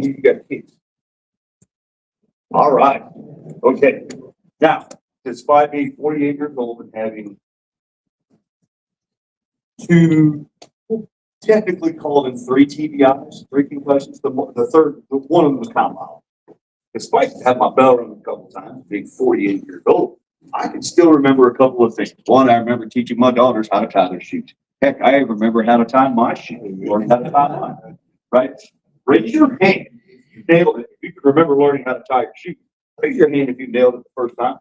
of you got kids? All right. Okay. Now, despite being 48 years old and having two, technically called in three TBIs, three concussions, the third, one of them was kind of mild. Despite having my bell rung a couple times, being 48 years old, I can still remember a couple of things. One, I remember teaching my daughters how to tie their shoes. Heck, I even remember how to tie my shoes, learning how to tie mine, right? Raise your hand if you nailed it. If you can remember learning how to tie your shoes, raise your hand if you nailed it the first time.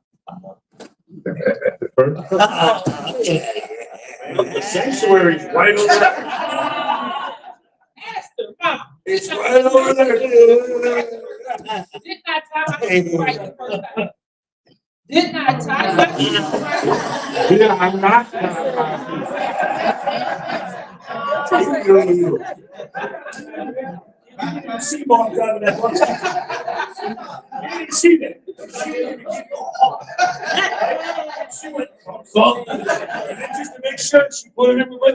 The sanctuary's right over there. It's right over there. Did not tie my shoes right the first time. Did not tie my shoes right. Yeah, I'm not. See mom driving that one time. You didn't see that. She didn't even get She went, and then just to make sure she put it in the way.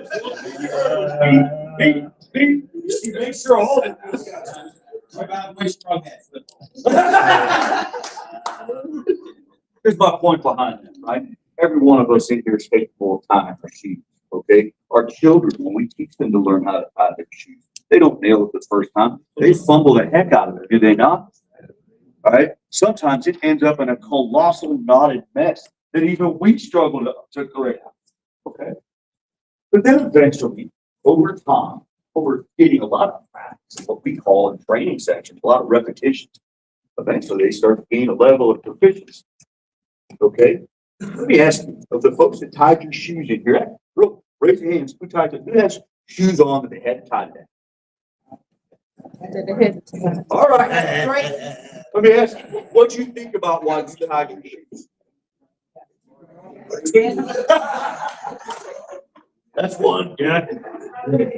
She made sure all of it. Here's my point behind that, right? Every one of us in here is capable of tying our shoes, okay? Our children, when we teach them to learn how to tie their shoes, they don't nail it the first time. They fumble the heck out of it, do they not? All right? Sometimes it ends up in a colossal knotted mess that even we struggle to correct. Okay? But then eventually, over time, over getting a lot of practice, what we call in training sections, a lot of repetitions, eventually they start to gain a level of proficiency. Okay? Let me ask you, of the folks that tied your shoes in here, raise your hands. Who tied it? Who has shoes on that they hadn't tied them? All right. Let me ask you, what do you think about why you tied your shoes? That's one, yeah.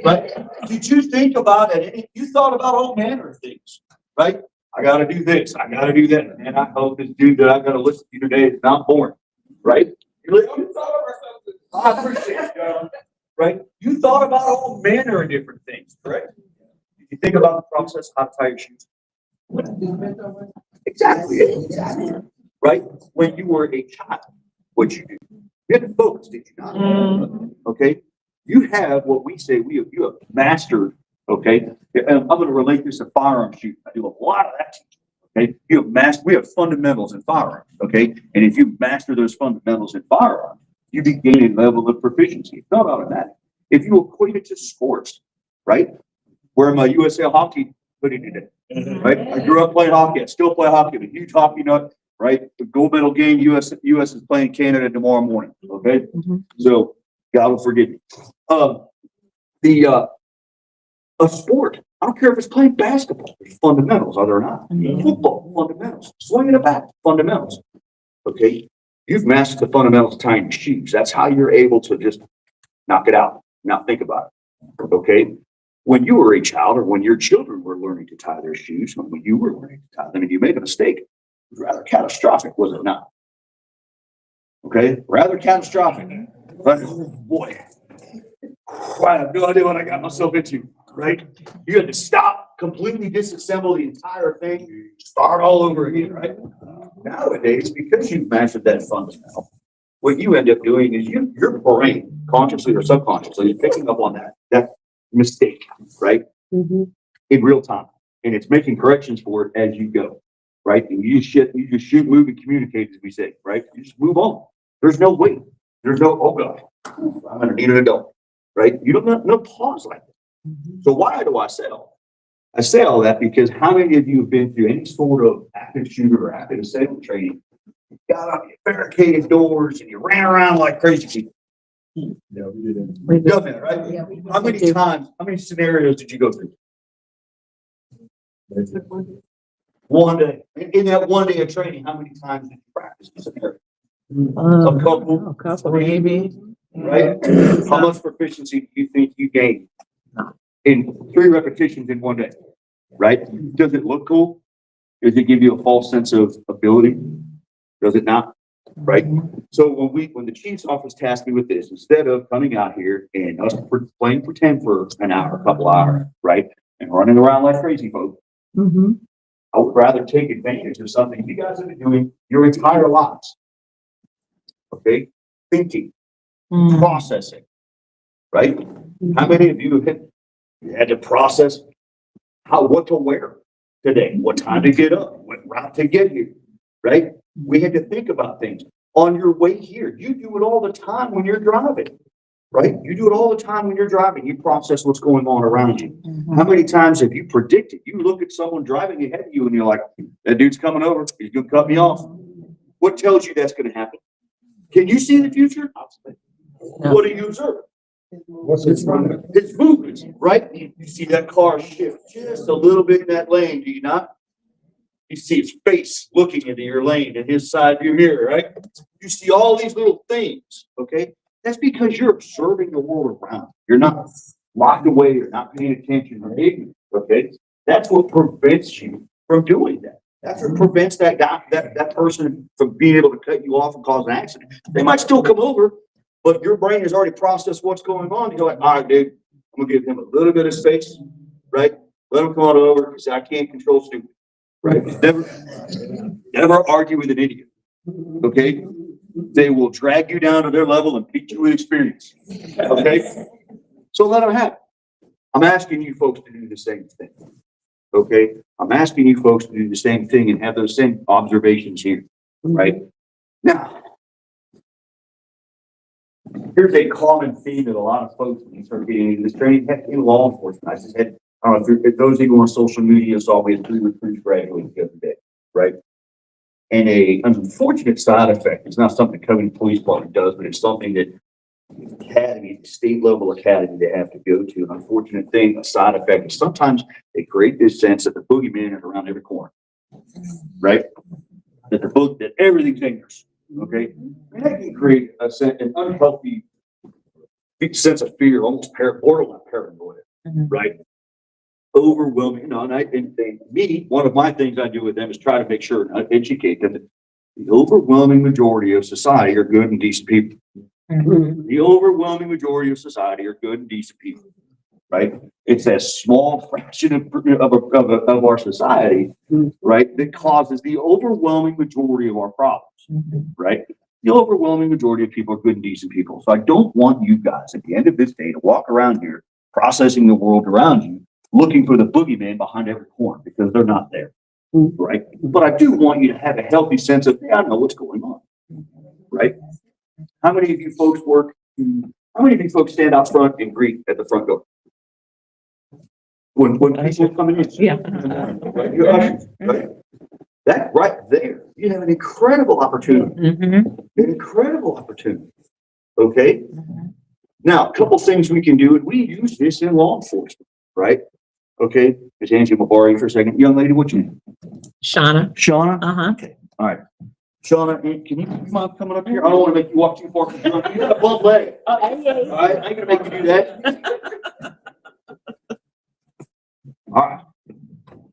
But did you think about it? You thought about all manner of things, right? I got to do this. I got to do that. And I hope this dude that I got to listen to today is not born, right? You're like, I appreciate it, right? You thought about all manner of different things, correct? Did you think about the process of how to tie your shoes? Exactly. Right? When you were a child, what you do? You had to focus, did you not? Okay? You have what we say, you have mastered, okay? And I'm going to relate this to firearm shooting. I do a lot of that teaching, okay? We have fundamentals in firearms, okay? And if you master those fundamentals in firearms, you be gaining a level of proficiency. It's not automatic. If you equate it to sports, right? Wearing my USA hockey hoodie today, right? I grew up playing hockey. I still play hockey. I'm a huge hockey nut, right? The gold medal game, US is playing Canada tomorrow morning, okay? So God will forgive me. A sport, I don't care if it's playing basketball, there's fundamentals, are there not? Football, fundamentals. Swinging a bat, fundamentals. Okay? You've mastered the fundamentals of tying your shoes. That's how you're able to just knock it out, not think about it. Okay? When you were a child, or when your children were learning to tie their shoes, when you were learning to tie them and you made a mistake, it was rather catastrophic, was it not? Okay? Rather catastrophic. But boy, I have no idea what I got myself into, right? You had to stop, completely disassemble the entire thing, start all over again, right? Nowadays, because you've mastered that fundamental, what you end up doing is your brain, consciously or subconsciously, is picking up on that mistake, right? In real time. And it's making corrections for it as you go, right? And you just shoot, move, and communicate, as we say, right? You just move on. There's no wait. There's no, oh God, I'm going to need an adult, right? You don't no pause like that. So why do I say all that? I say all that because how many of you have been through any sort of active shooter or active assailant training? You got on your barricaded doors and you ran around like crazy people. Yeah, we did. We've done that, right? Yeah, how many times, how many scenarios did you go through? One day. In that 1 day of training, how many times did you practice the scenario? A couple, maybe. Right? How much proficiency do you think you gained in 3 repetitions in 1 day? Right? Does it look cool? Does it give you a false sense of ability? Does it not? Right? So when the chief's office tasked me with this, instead of coming out here and us playing pretend for an hour, a couple hours, right, and running around like crazy folks, Mm-hmm. I would rather take advantage of something you guys have been doing your entire lives. Okay? Thinking, processing, right? How many of you had to process what to wear today, what time to get up, what route to get here, right? We had to think about things. On your way here, you do it all the time when you're driving, right? You do it all the time when you're driving. You process what's going on around you. How many times have you predicted? You look at someone driving ahead of you and you're like, that dude's coming over. He's going to cut me off. What tells you that's going to happen? Can you see the future? No. What do you observe? What's his name? It's movements, right? You see that car shift just a little bit in that lane, do you not? You see his face looking into your lane and his side view mirror, right? You see all these little things, okay? That's because you're observing the world around you. You're not locked away, you're not paying attention or ignorant, okay? That's what prevents you from doing that. That's what prevents that guy, that person from being able to cut you off and cause an accident. They might still come over, but your brain has already processed what's going on. You're like, all right, dude, I'm gonna give him a little bit of space, right? Let him come on over because I can't control stupid, right? Never argue with an idiot, okay? They will drag you down to their level and beat you with experience, okay? So let them have it. I'm asking you folks to do the same thing, okay? I'm asking you folks to do the same thing and have those same observations here, right? Now, here's a common theme that a lot of folks, when you start getting into this training, in law enforcement. I just had, I don't know if those of you on social media saw we had 3 recruits graduating the other day, right? And an unfortunate side effect, it's not something the Covington Police Department does, but it's something that academy, state level academy, they have to go to. An unfortunate thing, a side effect is sometimes they create this sense that the boogeyman is around every corner, right? That everything's dangerous. Okay, and that can create an unhealthy sense of fear, almost borderline paranoia, right? Overwhelming, and one of my things I do with them is try to make sure and educate them that the overwhelming majority of society are good and decent people. The overwhelming majority of society are good and decent people, right? It's that small fraction of our society, right, that causes the overwhelming majority of our problems, right? The overwhelming majority of people are good and decent people. So I don't want you guys at the end of this day to walk around here processing the world around you, looking for the boogeyman behind every corner, because they're not there, right? But I do want you to have a healthy sense of, I know what's going on, right? How many of you folks stand out front and greet at the front door? When people are coming in? Yeah. Right, you're ushers, right? That right there, you have an incredible opportunity. An incredible opportunity. Okay? Now, a couple things we can do, and we use this in law enforcement, right? Okay, Ms. Angie, I'm gonna borrow you for a second. Young lady, what's your name? Shauna. Shauna? Okay, all right. Shauna, can you mind coming up here? I don't want to make you walk too far. You got a blunt leg. All right, I ain't gonna make you do that. All right.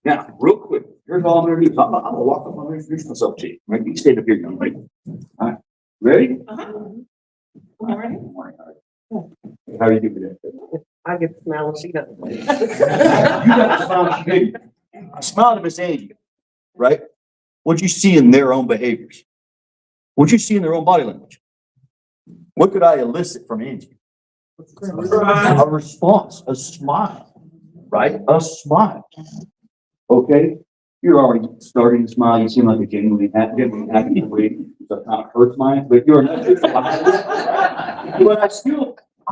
Now, real quick, here's all I'm gonna do. I'm gonna walk up and introduce myself to you. Right? You stand up here, young lady. All right. Ready? All right. How are you doing today? I get the smile and she doesn't. You got a smile. She did. I smiled at Miss Angie, right? What you see in their own behaviors? What you see in their own body language? What could I elicit from Angie? A response, a smile, right? A smile. Okay? You're already starting to smile. You seem like a genuinely happy lady. So it kind of hurts mine, but you're not. But I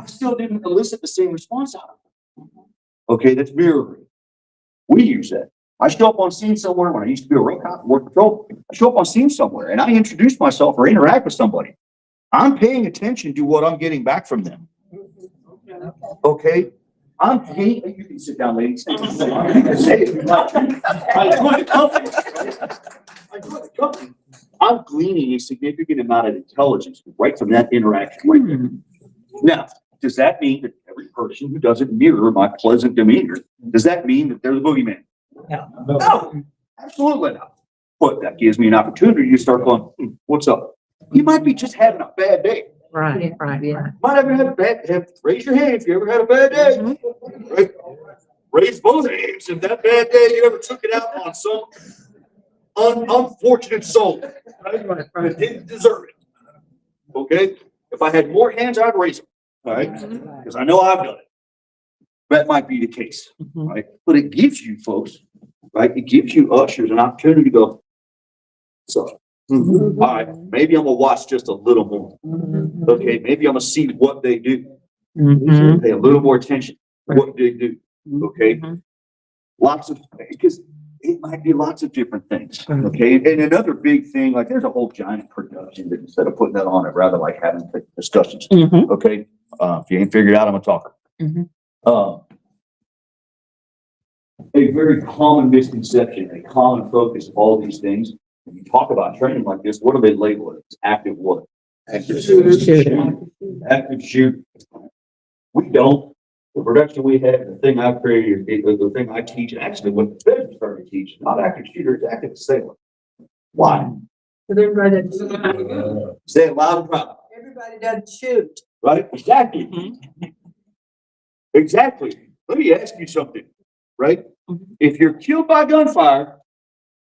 still didn't elicit the same response out of it. Okay, that's mirroring. We use that. I show up on scene somewhere when I used to be a road cop, work patrol. I show up on scene somewhere and I introduce myself or interact with somebody. I'm paying attention to what I'm getting back from them. Okay? I'm paying, you can sit down, ladies. You can say it if you'd like to. I enjoy the company. I enjoy the company. I'm gleaning a significant amount of intelligence right from that interaction. Right there. Now, does that mean that every person who doesn't mirror my pleasant demeanor, does that mean that they're the boogeyman? No, absolutely not. But that gives me an opportunity to start going, what's up? You might be just having a bad day. Right. Might ever have raise your hand if you ever had a bad day. Right? raise both hands if that bad day you ever took it out on some unfortunate soul that didn't deserve it. Okay? If I had more hands, I'd raise them. All right? Because I know I've done it. That might be the case. Right? But it gives you folks, right? It gives you ushers an opportunity to go, so, all right, maybe I'm gonna watch just a little more. Okay, maybe I'm gonna see what they do. Pay a little more attention to what they do. Okay? Lots of, because it might be lots of different things. Okay, and another big thing, like there's a whole giant production that instead of putting that on, I'd rather like having discussions. Okay, if you ain't figured out, I'm a talker. A very common misconception, a common focus of all these things. When you talk about training like this, what do they label it? It's active what? Active shooter. Active shooter. We don't. The production we have, the thing I've created, the thing I teach, and actually what the feds started to teach, not active shooter, it's active assailant. Why? Say it loud and proud. Everybody doesn't shoot. Right? Exactly. Exactly. Let me ask you something, right? If you're killed by gunfire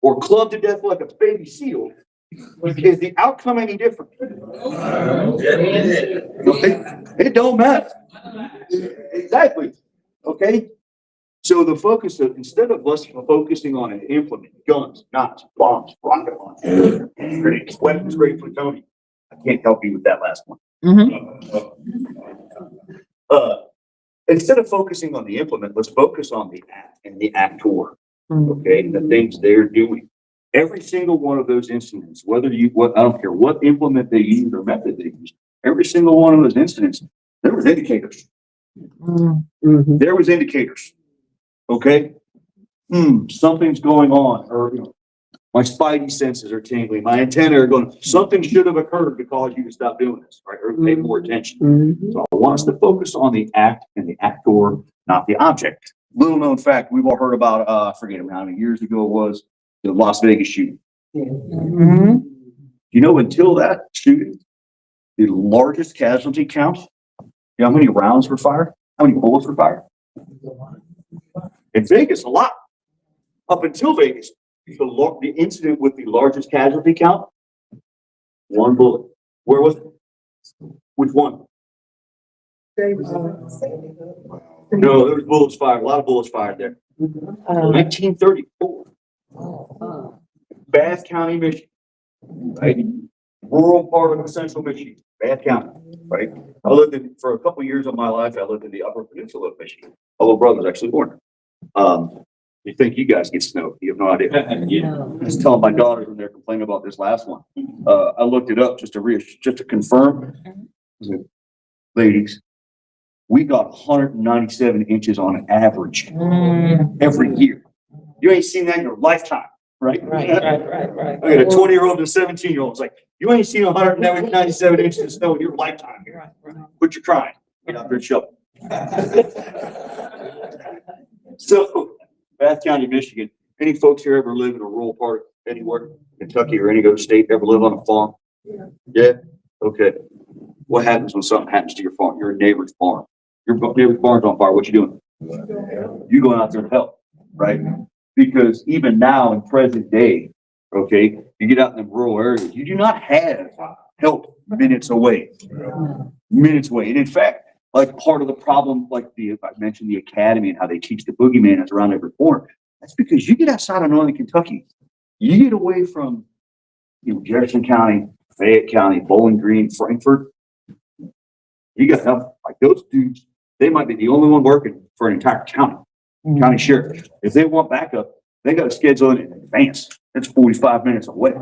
or clubbed to death like a baby seal, is the outcome any different? It don't matter. Exactly. Okay. So the focus of, instead of us focusing on an implement, guns, knives, bombs, rocket launchers, grenades, weapons grade plutonium. I can't help you with that last one. Instead of focusing on the implement, let's focus on the act and the actor. Okay, the things they're doing. Every single one of those incidents, whether you I don't care what implement they use or method they use, every single one of those incidents, there was indicators. There was indicators. Okay, something's going on, or my spidey senses are tingling, my antennae are going. Something should have occurred to cause you to stop doing this, right, or pay more attention. So I want us to focus on the act and the actor, not the object. Little known fact, we've all heard about, I forget how many years ago it was, the Las Vegas shooting. You know, until that shooting, the largest casualty count, you know how many rounds were fired? How many bullets were fired? In Vegas, a lot. Up until Vegas, the incident with the largest casualty count, one bullet. Where was it? Which one? No, there was bullets fired, a lot of bullets fired there. 1934. Bath County, Michigan. Right? Rural part of central Michigan, Bath County, right? I lived in, for a couple of years of my life, I lived in the Upper Peninsula of Michigan. My little brother's actually born there. You think you guys get snow? You have no idea. I was telling my daughters when they're complaining about this last one. I looked it up just to confirm. Ladies, we got 197 inches on an average every year. You ain't seen that in your lifetime, right? Right. I got a 20-year-old and a 17-year-old. It's like, you ain't seen 197 inches of snow in your lifetime here. Quit your crying. Get out there and shovel. So, Bath County, Michigan. Any folks here ever live in a rural part anywhere, Kentucky or any other state, ever live on a farm? Yeah? Okay. What happens when something happens to your farm? Your neighbor's farm. Your neighbor's farm's on fire. What you doing? You going out there to help, right? Because even now in present day, okay, you get out in the rural areas, you do not have help minutes away. Minutes away. And in fact, like part of the problem, like I mentioned the academy and how they teach the boogeyman is around every corner. That's because you get outside of northern Kentucky, you get away from Jefferson County, Fayette County, Bowling Green, Frankfort. You got help. Like those dudes, they might be the only one working for an entire county. County sheriff. If they want backup, they got to schedule it in advance. It's 45 minutes away.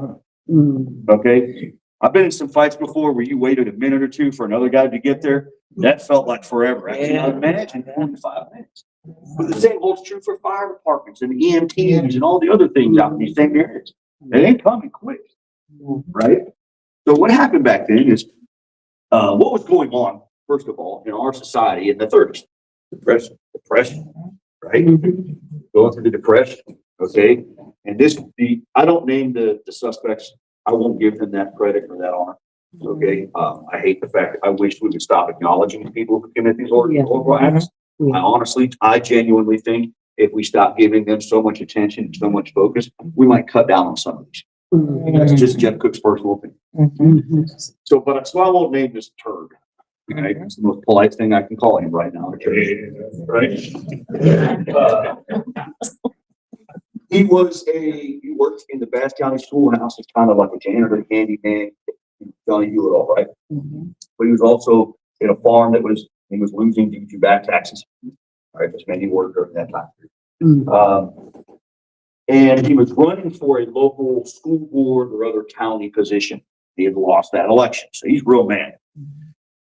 Okay. I've been in some fights before where you waited a minute or two for another guy to get there. That felt like forever. I cannot imagine 45 minutes. But the same holds true for fire departments and EMTs and all the other things out in these same areas. They ain't coming quick. Right? So what happened back then is, what was going on, first of all, in our society in the 30s? Depression, right? Going through the depression, okay? And I don't name the suspects. I won't give them that credit or that honor, okay? I hate the fact, I wish we would stop acknowledging people who commit these horrible acts. I genuinely think if we stop giving them so much attention and so much focus, we might cut down on some of these. That's just Jeff Cook's personal opinion. So I won't name this turd. Right? It's the most polite thing I can call him right now. Right? He worked in the Bass County Schoolhouse as kind of like a janitor, handyman, Johnny do it all, right? But he was also in a farm he was losing due to back taxes. Right? That's when he worked during that time period. And he was running for a local school board or other county position. He had lost that election. So he's real mad.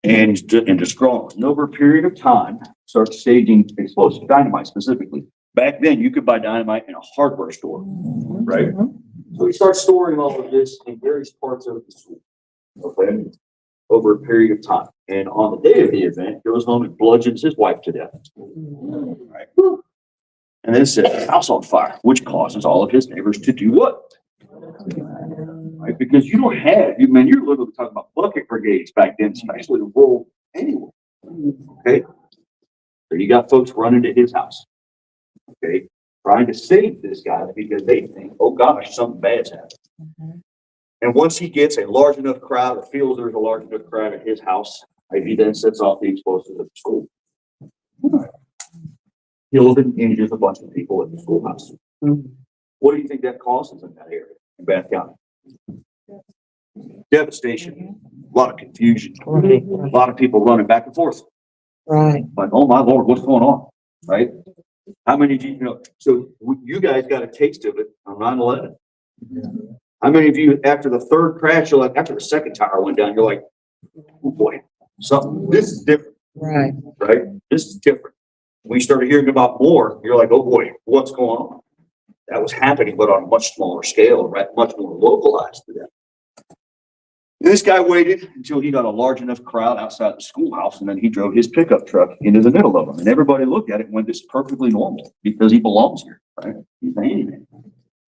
And he's disgruntled. And over a period of time, starts staging explosive dynamite specifically. Back then, you could buy dynamite in a hardware store, right? So he starts storing all of this in various parts of the school, okay, over a period of time. And on the day of the event, goes home and bludgeons his wife to death. Right? And then sets his house on fire, which causes all of his neighbors to do what? Right? Because you don't have, you're literally talking about bucket brigades back then, especially the rural anyway. Okay. So you got folks running to his house. Okay. Trying to save this guy because they think, oh gosh, something bad's happened. And once he gets a large enough crowd or feels there's a large enough crowd at his house, he then sets off the explosives at the school. Kills and injures a bunch of people at the schoolhouse. What do you think that causes in that area, in Bath County? Devastation, a lot of confusion, a lot of people running back and forth. Right. Like, oh my Lord, what's going on? Right? How many of you know? So you guys got a taste of it on 9/11. How many of you, after the third crash, after the second tower went down, you're like, oh boy, this is different. Right. Right? This is different. When you started hearing about more, you're like, oh boy, what's going on? That was happening, but on a much smaller scale, right? Much more localized to that. And this guy waited until he got a large enough crowd outside the schoolhouse, and then he drove his pickup truck into the middle of them. And everybody looked at it and went, this is perfectly normal because he belongs here, right? He's a handyman.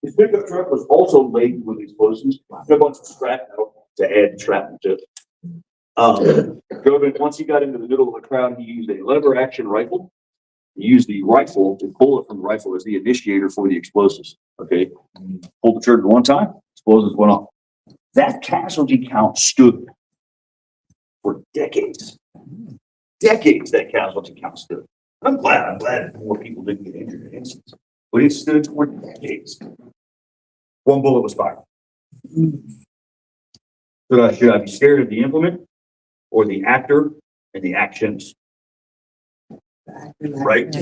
His pickup truck was also laden with explosives and a bunch of scrap metal to add shrapnel to it. Once he got into the middle of the crowd, he used a lever action rifle. He used the rifle, the bullet from the rifle as the initiator for the explosives. Okay. Pulled the trigger one time, explosives went off. That casualty count stood for decades. Decades that casualty count stood. I'm glad more people didn't get injured in incidents. But it stood for decades. One bullet was fired. Should I be scared of the implement or the actor and the actions? Right?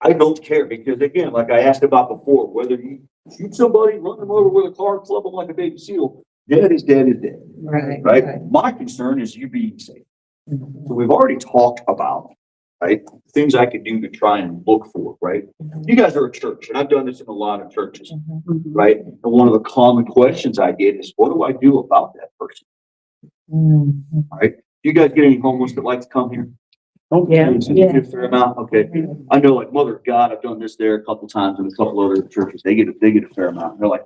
I don't care because again, like I asked about before, whether you shoot somebody, run them over with a car, club them like a baby seal, dead is dead is dead. Right? My concern is you being safe. So we've already talked about, right, things I could do to try and look for, right? You guys are a church, and I've done this in a lot of churches, right? And one of the common questions I get is, what do I do about that person? Right? You guys get any homeless that like to come here? Yeah. A fair amount. Okay. I know, like Mother of God, I've done this there a couple times in a couple other churches. They get a fair amount. And they're like,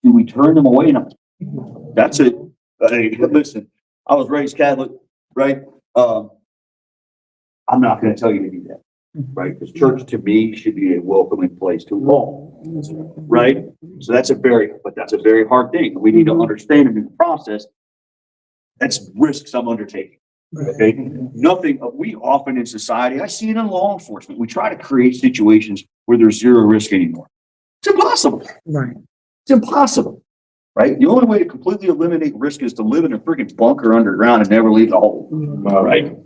do we turn them away? No. That's it. Hey, listen, I was raised Catholic, right? I'm not going to tell you to do that, right? Because church to me should be a welcoming place to all, right? So that's a very hard thing. We need to understand in the process. That's risks I'm undertaking. Okay. Nothing, we often in society, I see it in law enforcement. We try to create situations where there's zero risk anymore. It's impossible. Right. It's impossible. Right. The only way to completely eliminate risk is to live in a freaking bunker underground and never leave the hole. Right.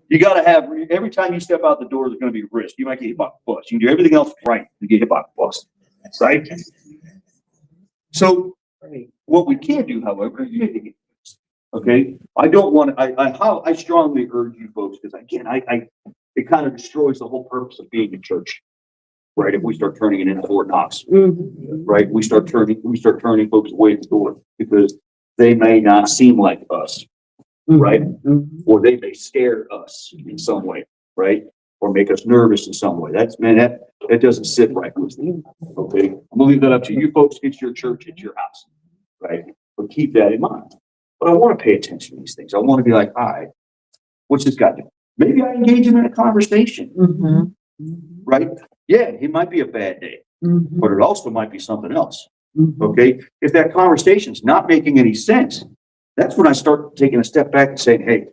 You got to have, every time you step out the door, there's going to be risk. You might get hit by a bus. You can do everything else right to get hit by a bus. Right. So what we can't do, however, is mitigate. Okay, I don't want to, I strongly urge you folks, because again, it kind of destroys the whole purpose of being in church, right? If we start turning it into Fort Knox, right? We start turning folks away at the door because they may not seem like us, right? Or they may scare us in some way, right? Or make us nervous in some way. That doesn't sit right with me. Okay, I'm gonna leave that up to you folks. It's your church, it's your house, right? But keep that in mind. But I want to pay attention to these things. I want to be like, all right, what's this guy doing? Maybe I engage him in a conversation, Mm-hmm. right? Yeah, it might be a bad day, Mm-hmm. but it also might be something else. Mm-hmm. Okay, if that conversation's not making any sense, that's when I start taking a step back and saying, hey,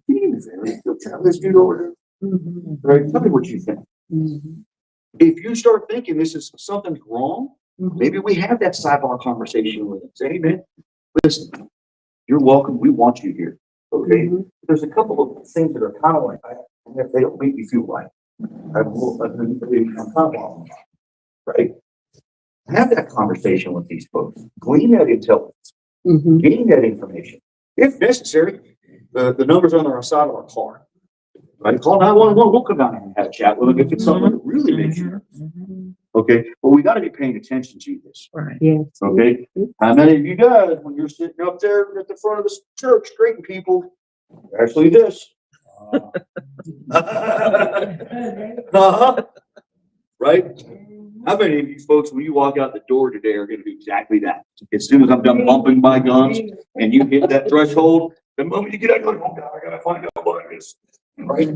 can you go tell this dude over there? Mm-hmm. Right? Tell me what you think. Mm-hmm. If you start thinking this is something's wrong, maybe we have that sidebar conversation with him. Say, hey man, listen, you're welcome. We want you here. Okay. Mm-hmm. There's a couple of things that are kind of like, they don't make me feel right. I'm kind of right. Have that conversation with these folks. Glean that intelligence. Mm-hmm. Gain that information. If necessary, the numbers on the side of our car. Right? Call 911. We'll come down and have a chat with them if it's something that really makes you. Okay. But we got to be paying attention to this. Right. Yes. Okay. How many of you guys, when you're sitting up there at the front of the church, greeting people, actually this. Right? How many of you folks, when you walk out the door today, are going to do exactly that? As soon as I'm done bumping my guns and you hit that threshold, the moment you get out, you're like, oh God, I gotta find out what it is. Right?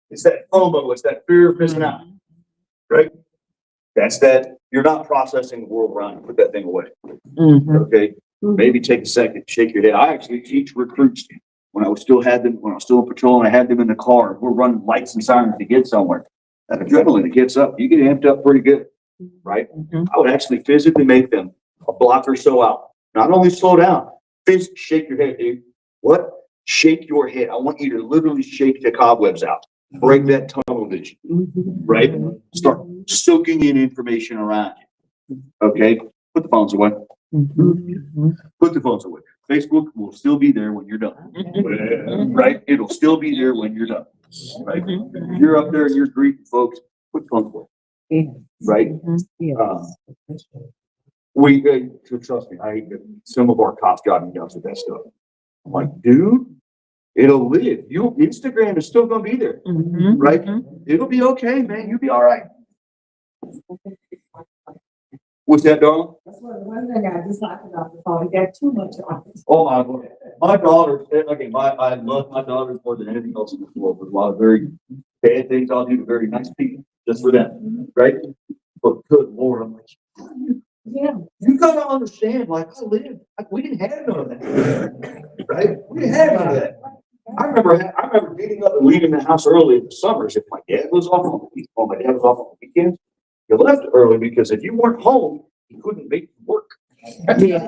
It's that FOMO, it's that fear of missing out. Right? That's that you're not processing the world around you. Put that thing away. Mm-hmm. Okay. Maybe take a second, shake your head. I actually teach recruits when I was still in patrol and I had them in the car. We're running lights and sirens to get somewhere. That adrenaline gets up. You get amped up pretty good, right? I would actually physically make them a block or so out. Not only slow down, physically shake your head, dude. What? Shake your head. I want you to literally shake the cobwebs out. Break that tunnel vision, right? Start soaking in information around you. Okay? Put the phones away. Put the phones away. Facebook will still be there when you're done. Right? It'll still be there when you're done. Right? You're up there and you're greeting folks. Put the phones away. Right? Trust me, some of our cops got me nuts with that stuff. I'm like, dude, it'll live. Instagram is still gonna be there. Right? It'll be okay, man. You'll be all right. What's that, darling? That's one thing I just like about the phone. You got too much on it. Oh my daughter. Okay, I love my daughters more than anything else in this world. There's a lot of very bad things I'll do to very nice people just for them, right? But good Lord, I'm like, Yeah. you gotta understand. Like we didn't have none of that, right? We didn't have none of that. I remember getting up and leaving the house early in the summers if my dad was off on the weekend. Or my dad was off on the weekends. You left early because if you weren't home, you couldn't make it work. Yeah.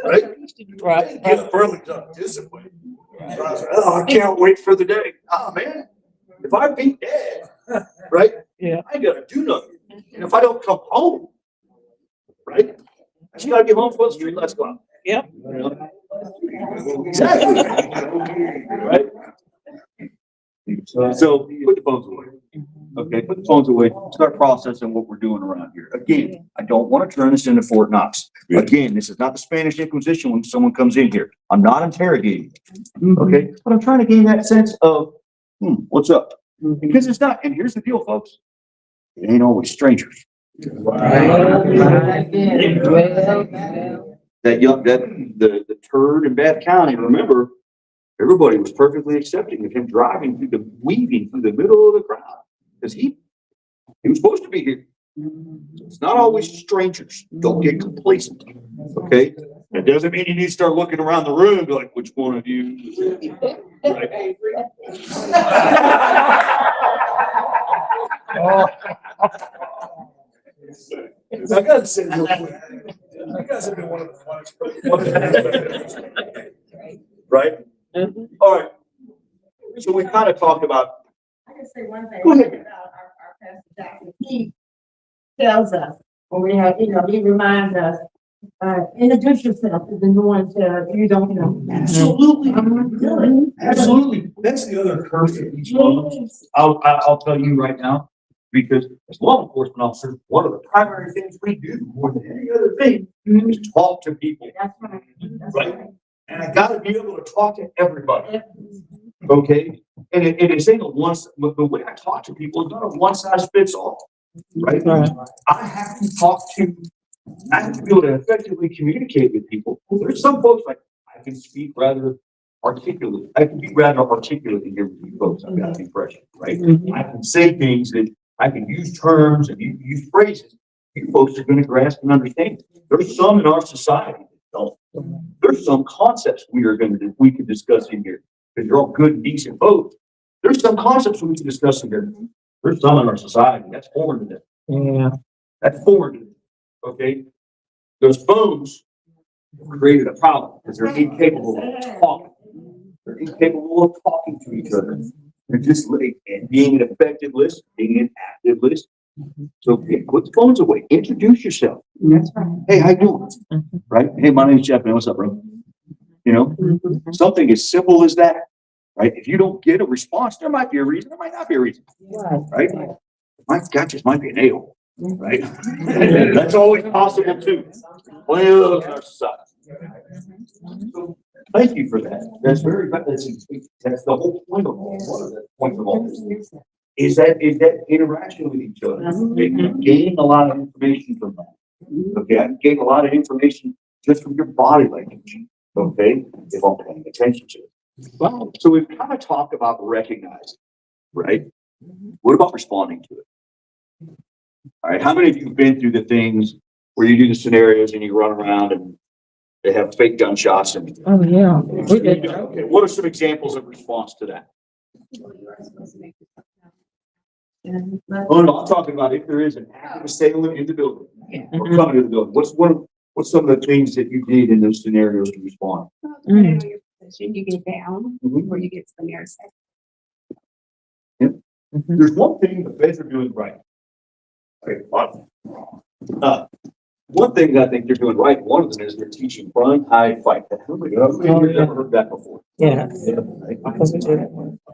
Right? Get up early to discipline. I was like, oh, I can't wait for the day. Oh man, if I beat dad, right? Yeah. I gotta do nothing. And if I don't come home, right? I just gotta get home for the street. Let's go out. Yep. Exactly. Right? So put the phones away. Okay, put the phones away. Start processing what we're doing around here. Again, I don't want to turn this into Fort Knox. Again, this is not the Spanish Inquisition when someone comes in here. I'm not interrogating. Okay, but I'm trying to gain that sense of what's up. Because it's not, and here's the deal, folks. It ain't always strangers. The turd in Bath County, remember, everybody was perfectly accepting of him weaving through the middle of the crowd. Because he was supposed to be here. It's not always strangers. Don't get complacent. Okay? It doesn't mean you need to start looking around the room and be like, which one of you? Right. I gotta say real quick, you guys have been one of the funniest. Right? All right. So we kind of talked about. I can say one thing Go ahead. about our Pastor Jackson. He tells us when we have, he reminds us, introduce yourself to the new ones you don't know. Absolutely. Absolutely. That's the other curse of each one. Yes. I'll tell you right now, because as law enforcement officers, one of the primary things we do more than any other thing is talk to people. That's right. That's Right. And I gotta be able to talk to everybody. Okay? And it's ain't but the way I talk to people is not a one size fits all. Right? I have to be able to effectively communicate with people. There's some folks like I can speak rather articulate. I can be rather articulate in here with you folks. I've got the impression, right? Mhm. I can say things that I can use terms and use phrases. You folks are gonna grasp and understand. There's some in our society that don't. There's some concepts we can discuss in here, because you're all good and decent folks. There's some concepts we can discuss in here. There's some in our society, that's foreign to them. Yeah. That's foreign to them, okay? Those phones created a problem because they're incapable of talking. They're incapable of talking to each other. They're just like, and being an effective listener, being an active listener. So okay, put the phones away. Introduce yourself. That's right. Hey, how you doing? Mhm. Right? Hey, my name's Jeff. Man, what's up, bro? You know, Mhm. something as simple as that, right? If you don't get a response, there might be a reason. There might not be a reason, right? My God, just might be an ale, right? That's always possible too. Plenty of those in our society. So, thank you for that. That's very, that's the whole point of all, one of the points of all this. Is that interaction with each other. You gain a lot of information from that. Okay, I gain a lot of information just from your body language. Okay, if I'm paying attention to it. Well, so we've kind of talked about recognizing, right? What about responding to it? All right, how many of you have been through the things where you do the scenarios and you run around and they have fake gunshots and Oh, yeah. We did. okay, what are some examples of response to that? Oh, no, I'm talking about if there is an active assailant in the building or coming to the building. What's some of the things that you did in those scenarios to respond? Depending on your position, you get down Mhm. or you get to the nearest. There's one thing the feds are doing right. Okay, one thing that I think they're doing right, one of them is they're teaching run, hide, fight. How many of you have ever heard that before? Yeah. Yeah, right.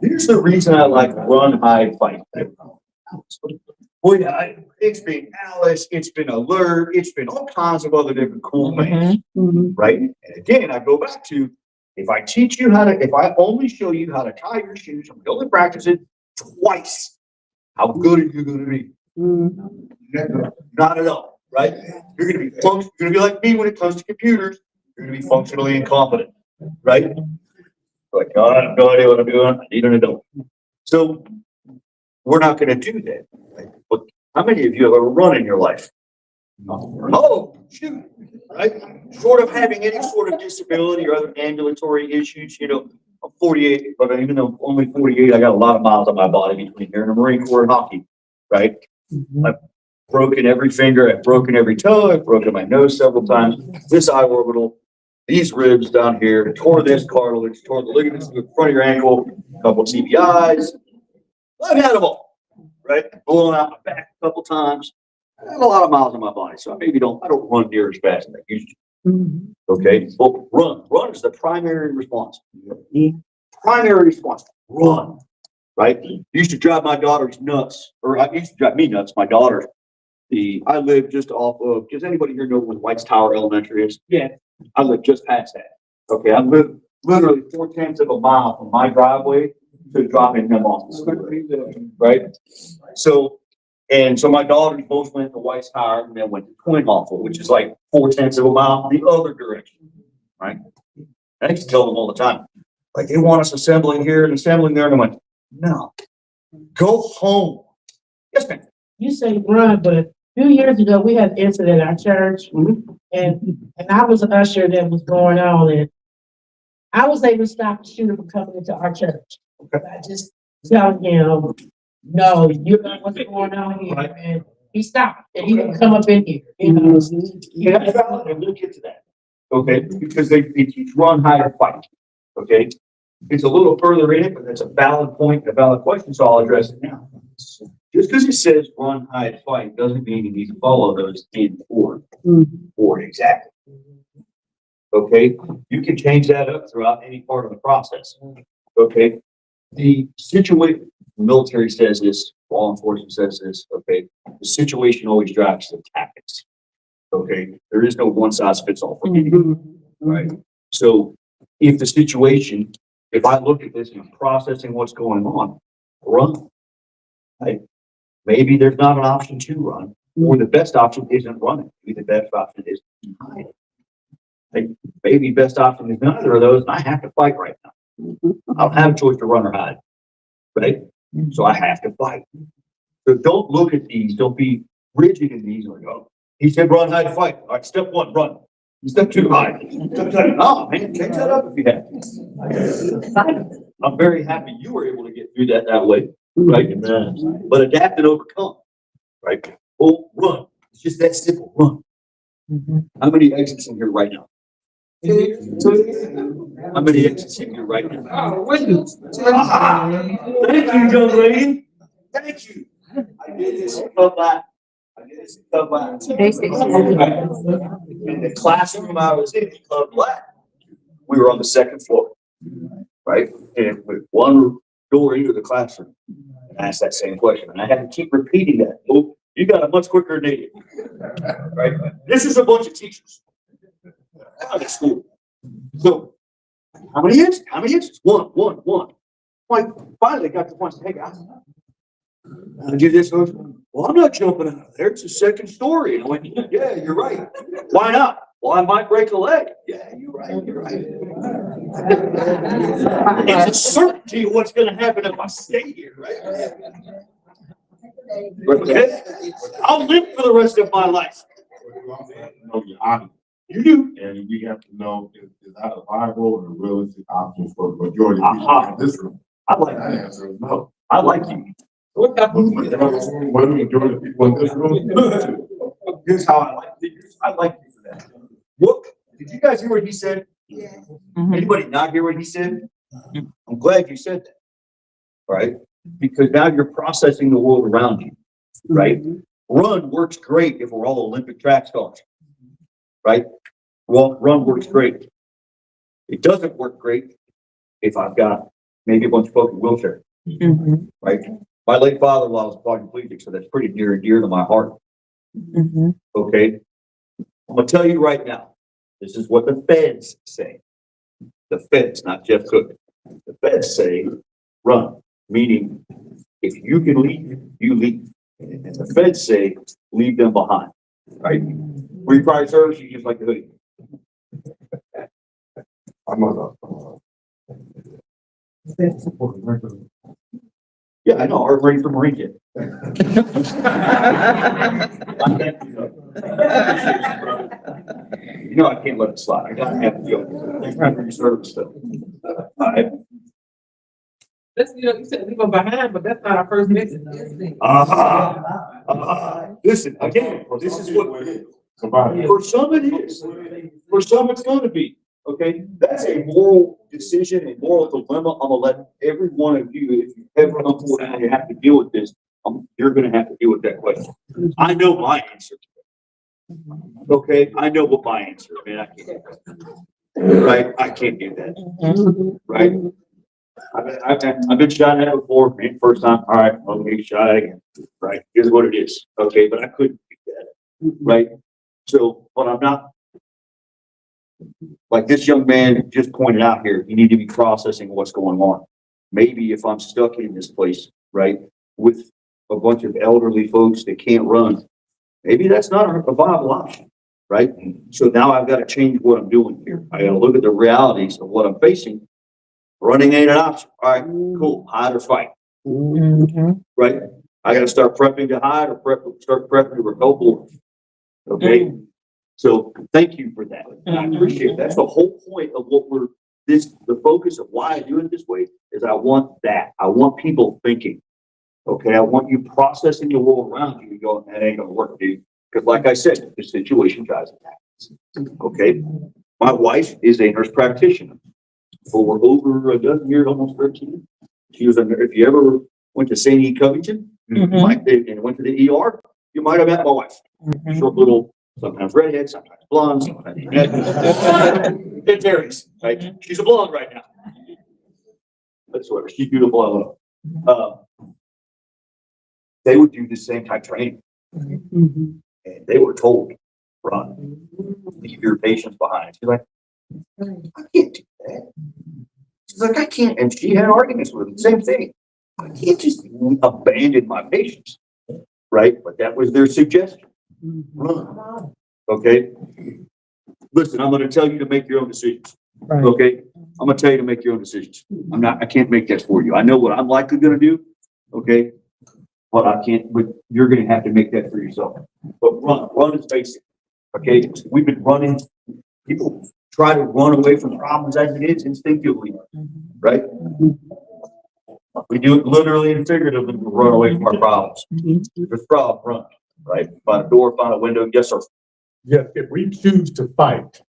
Here's the reason I like run, hide, fight. Boy, it's been Alice, it's been Alert, it's been all kinds of other different cool names, right? And again, I go back to, if I only show you how to tie your shoes, I'm going to practice it twice. How good are you going to be? Not at all, right? You're going to be like me when it comes to computers. You're going to be functionally incompetent, right? Like, oh, I have no idea what I'm doing. I need an adult. So we're not going to do that. Right? But how many of you have ever run in your life? Oh, shoot, right? Short of having any sort of disability or other ambulatory issues, I'm 48, but even though I'm only 48, I got a lot of miles on my body between here and the Marine Corps and hockey, right? I've broken every finger, I've broken every toe, I've broken my nose several times, this eye orbital, these ribs down here, tore this cartilage, tore the ligaments in the front of your ankle, a couple of TBIs. I've had them all, right? Blown out my back a couple times. I have a lot of miles on my body, so I don't run near as fast as I used to. Okay, well, run is the primary response. Primary response, run, right? Used to drive my daughters nuts, or it used to drive me nuts, my daughter. I live just off of, does anybody here know where White's Tower Elementary is? Yeah. I live just past that. Okay, I live literally 4/10 of a mile from my driveway to dropping them off, right? So my daughters both went to White's Tower and then went to Twin Hawful, which is like 4/10 of a mile the other direction, right? I used to tell them all the time, like, they want us assembling here and assembling there, and I'm like, no, go home. Yes, ma'am. You say run, but a few years ago, we had an incident at our church, and I was an usher that was going on, and I was able to stop the shooter from coming into our church. I just tell him, no, you know what's going on here, and he stopped, and he didn't come up in here, Yeah, and we'll get to that. Okay, because they teach run, hide, fight. Okay, it's a little further in it, but that's a valid point, a valid question, so I'll address it now. Just because it says run, hide, fight doesn't mean you need to follow those in order exactly. Okay, you can change that up throughout any part of the process. Okay, the situation, the military says this, law enforcement says this. Okay, the situation always drives the tactics. Okay, there is no one size fits all for anything, right? So if I look at this and I'm processing what's going on, run. Right? Maybe there's not an option to run, or the best option isn't running. Maybe the best option is to hide. Maybe best option is neither of those, and I have to fight right now. I don't have a choice to run or hide, right? So I have to fight. So don't look at these, don't be rigid in these, like, oh, he said run, hide, fight. All right, step one, run. Step two, hide. Step two, no, man, change that up if you have. I'm very happy you were able to get through that way, right? But adapt and overcome, right? Oh, run. It's just that simple, run. How many exits in here right now? How many exits in here right now? Thank you, young lady. Thank you. I did this in Club Latin. In the classroom I was in Club Latin, we were on the second floor, right? And with one door into the classroom, and I asked that same question, and I had to keep repeating that. Oh, you got it much quicker than they did, right? This is a bunch of teachers out of school. So, how many exits? How many exits? One. Like, finally got to the point, hey guys, I do this. Well, I'm not jumping out of there. It's the second story. And I went, yeah, you're right. Why not? Well, I might break a leg. Yeah, you're right. It's a certainty of what's going to happen if I stay here, right? Okay? I'll live for the rest of my life. Know your audience, You do. and we have to know is that a viable or realistic option for the majority of people in this room? I like That you. answer is no. I like you. What the majority of people in this room? Here's how I like you. I like you for that. What, did you guys hear what he said? Anybody not hear what he said? I'm glad you said that. Right? Because now you're processing the world around you. Right? Run works great if we're all Olympic track stars. Right? Run works great. It doesn't work great if I've got maybe a bunch of folks in wheelchair. Right? My late father-in-law was quadriplegic, so that's pretty near and dear to my heart. Okay? I'm gonna tell you right now, this is what the feds say. The feds, not Jeff Cook. The feds say, run, meaning if you can leave, you leave. And the feds say, leave them behind, right? Were you prior service, you just like the hoodie? I'm not. Yeah, I know, I'm ready for Marine yet. You know, I can't let it slide. I gotta have the joke. Thank you for your service though. All right. That's, you said leave them behind, but that's not our first message. Listen, again, this is what, Somebody. for some it is, for some it's gonna be, okay? That's a moral decision, a moral dilemma. I'm gonna let every one of you, if you ever unfortunately have to deal with this, you're gonna have to deal with that question. I know my answer. Okay, I know what my answer is, man, I can't. Right, I can't do that, right? I've been shot at before, man, first time, all right, I'll get shot again, right, here's what it is, okay, but I couldn't do that, right? So, but I'm not, like this young man just pointed out here, you need to be processing what's going on. Maybe if I'm stuck in this place, right, with a bunch of elderly folks that can't run, maybe that's not a viable option, right? So now I've got to change what I'm doing here. I got to look at the realities of what I'm facing. Running ain't an option. All right, cool. Hide or fight, right? I got to start prepping to hide or start prepping to repel bullets. Okay, so thank you for that. I appreciate it. That's the whole point of what the focus of why I do it this way is I want that. I want people thinking. Okay, I want you processing the world around you and going, that ain't gonna work, dude. Because like I said, the situation drives it. Okay, my wife is a nurse practitioner for over a dozen years, almost 13. She was a nurse. If you ever went to St. E. Covington and went to the ER, you might have met my wife. Short little, sometimes redhead, sometimes blonde, sometimes it varies, right? She's a blonde right now. That's whatever. She's beautiful. I love her. They would do the same type training. And they were told, run, leave your patients behind. She's like, I can't do that. She's like, I can't. And she had arguments with them, same thing. I can't just abandon my patients, right? But that was their suggestion. Run. Okay. Listen, I'm going to tell you to make your own decisions. Okay. I'm gonna tell you to make your own decisions. I can't make that for you. I know what I'm likely gonna do, okay? But you're gonna have to make that for yourself. But run is basic, okay? We've been running, people try to run away from problems as it is instinctively, right? We do it literally and figuratively, we run away from our problems. If there's a problem, run, right? Find a door, find a window, yes, sir. Yeah, if we choose to fight,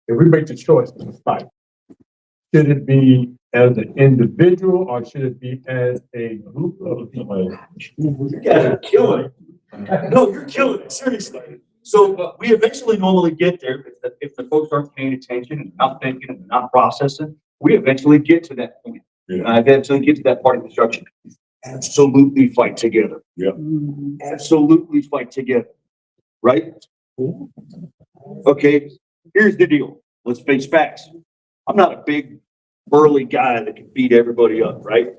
if we make the choice to fight, should it be as an individual or should it be as a group of people? You guys are killing it. No, you're killing it, seriously. So we eventually normally get there if the folks aren't paying attention and not thinking and not processing, we eventually get to that point. Yeah. I eventually get to that part of construction. Absolutely fight together. Yeah. Absolutely fight together. Right? Okay, here's the deal. Let's face facts. I'm not a big burly guy that can beat everybody up, right?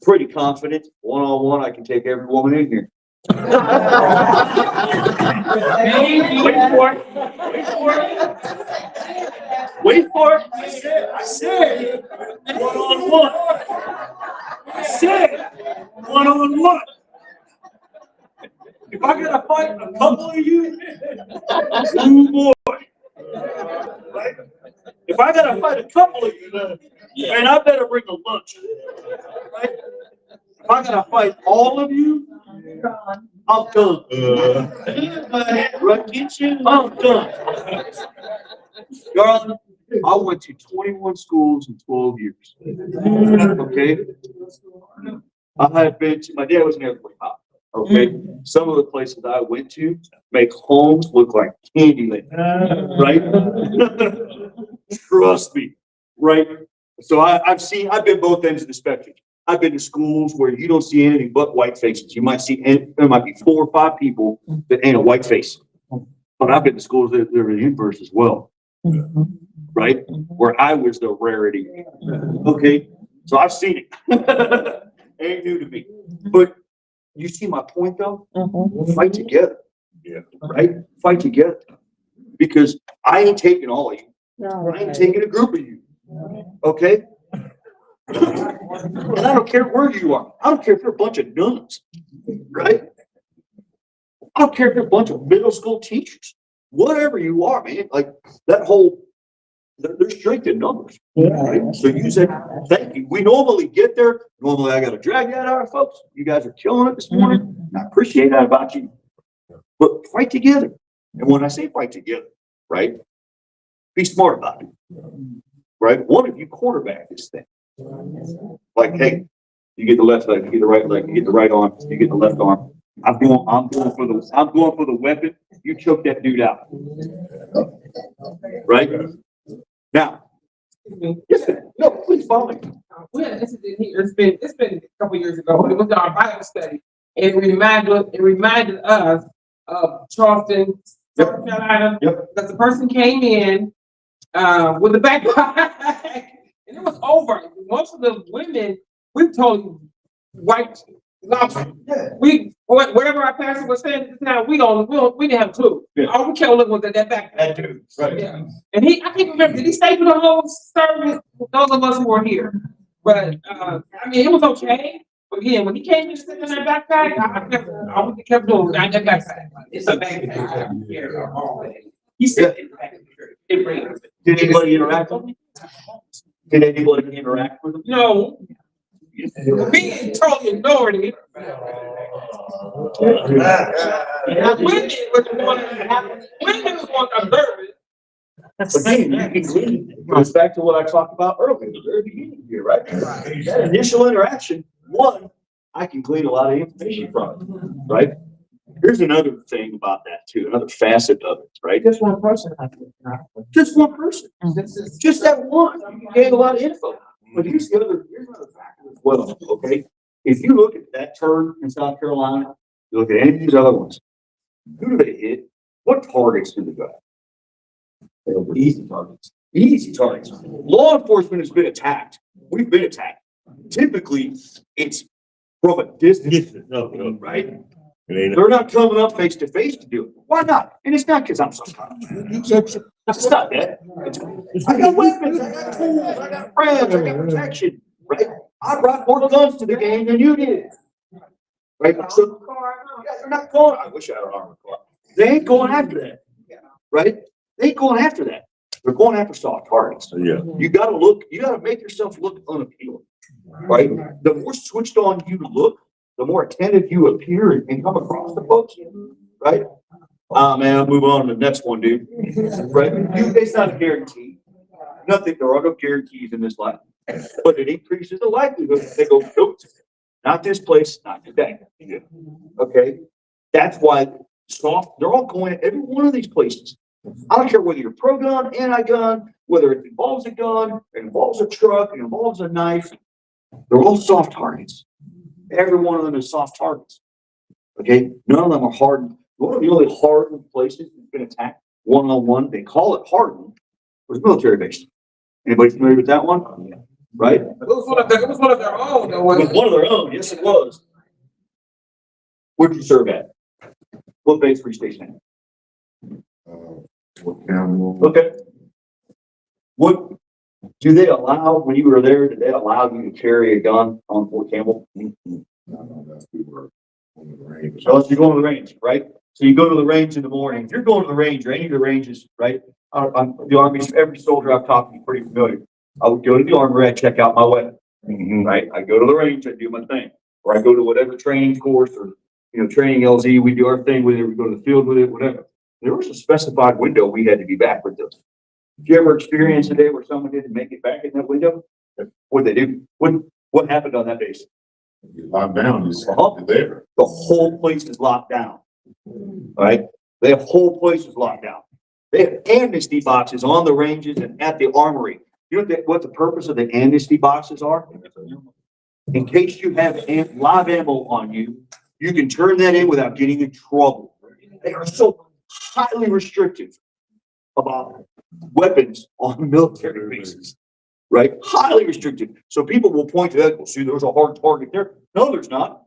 Pretty confident. One-on-one, I can take every woman in here. Wait for it. Wait for it. Wait for it. I said one-on-one. I said one-on-one. If I gotta fight a couple of you, oh boy. Right? If I gotta fight a couple of you, man, I better bring a lunch. Right? If I gotta fight all of you, I'm done. Right? I'm done. Darling, I went to 21 schools in 12 years. Okay? I had been to, my dad was an airplane pilot. Okay? Some of the places I went to make homes look like Candyland. Right? Trust me. Right? So I've been both ends of the spectrum. I've been to schools where you don't see anything but white faces. You might see, there might be 4 or 5 people that ain't a white face. But I've been to schools that are the inverse as well. Right? Where I was the rarity. Okay? So I've seen it. Ain't new to me. But you see my point though? Fight together. Yeah. Right? Fight together. Because I ain't taking all of you. I ain't taking a group of you. Okay? And I don't care where you are. I don't care if you're a bunch of nuns. Right? I don't care if you're a bunch of middle school teachers. Whatever you are, man. Like that whole, there's strength in numbers. Right? So you said, thank you. We normally get there. Normally I got to drag that out, folks. You guys are killing it this morning. I appreciate that about you. But fight together. And when I say fight together, right? Be smart about it. Right? One of you quarterback this thing. Like, hey, you get the left leg, you get the right leg, you get the right arm, you get the left arm. I'm going for the weapon. You choke that dude out. Right? Now, yes, no, please follow me. We had an incident here, it's been a couple years ago, but it was our Bible study. It reminded us of Charleston, South Carolina. Yep. Because the person came in, with a backpack, and it was over. Most of the women, we told white, whatever our pastor was saying at the time, we didn't have a clue. Yeah. All we kept looking was at that backpack. That dude, right. Yeah. And I can't remember, did he stay for the whole service? Those of us who were here. But, I mean, it was okay. But again, when he came in sitting in that backpack, I kept doing that backpack. It's a backpack. He said, Did anybody interact with him? Did anybody interact with him? no. Being totally ignored it. Women was the one observing. Again, you can glean. It goes back to what I talked about earlier, the very beginning here, right? That initial interaction, one, I can glean a lot of information from it, right? Here's another thing about that too, another facet of it, right? Just one person. Just one person. Just that one. You gave a lot of info. But here's another factor as well, okay? If you look at that turn in South Carolina, you look at any of these other ones, who do they hit? What targets do they go? Easy targets. Easy targets. Law enforcement has been attacked. We've been attacked. Typically, it's from a distance, right? They're not coming up face to face to do it. Why not? And it's not because I'm so it's not that. I got weapons, I got tools, I got friends, I got protection, right? I brought more guns to the game than you did. Right? So, yeah, they're not going, I wish I had an armored car. They ain't going after that. Right? They ain't going after that. They're going after soft targets. Yeah. You gotta make yourself look unappealing. Right? The more switched on you look, the more attentive you appear and come across the folks. Right? Man, I'll move on to the next one, dude. Right? It's not a guarantee. Nothing, there are no guarantees in this life. But it increases the likelihood that they go, nope, not this place, not today. Okay? That's why they're all going to every one of these places. I don't care whether you're pro-gun, anti-gun, whether it involves a gun, it involves a truck, it involves a knife. They're all soft targets. Every one of them is soft targets. Okay? None of them are hardened. One of the only hardened places that's been attacked one-on-one, they call it hardened, was military base. Anybody familiar with that one? Right? It was one of their own, though, It wasn't was one of their own. Yes, it was. Where'd you serve at? What base were you stationed at? Okay. What do they allow when you were there? Did they allow you to carry a gun on Fort Campbell? So you're going to the range, right? So you go to the range in the morning. If you're going to the range or any of the ranges, right? The Army, every soldier I've talked to is pretty familiar. I would go to the armory, I'd check out my weapon, right? I go to the range, I do my thing, or I go to whatever training course or training LZ. We do our thing with it. We go to the field with it, whatever. There was a specified window we had to be back with those. Did you ever experience a day where someone didn't make it back in that window? What'd they do? What happened on that base? Locked down, is there. The whole place is locked down. Right? The whole place is locked down. They have amnesty boxes on the ranges and at the armory. You know what the purpose of the amnesty boxes are? In case you have live ammo on you, you can turn that in without getting in trouble. They are so highly restrictive about weapons on military bases, right? Highly restricted. So people will point to that, well, see, there's a hard target there. No, there's not.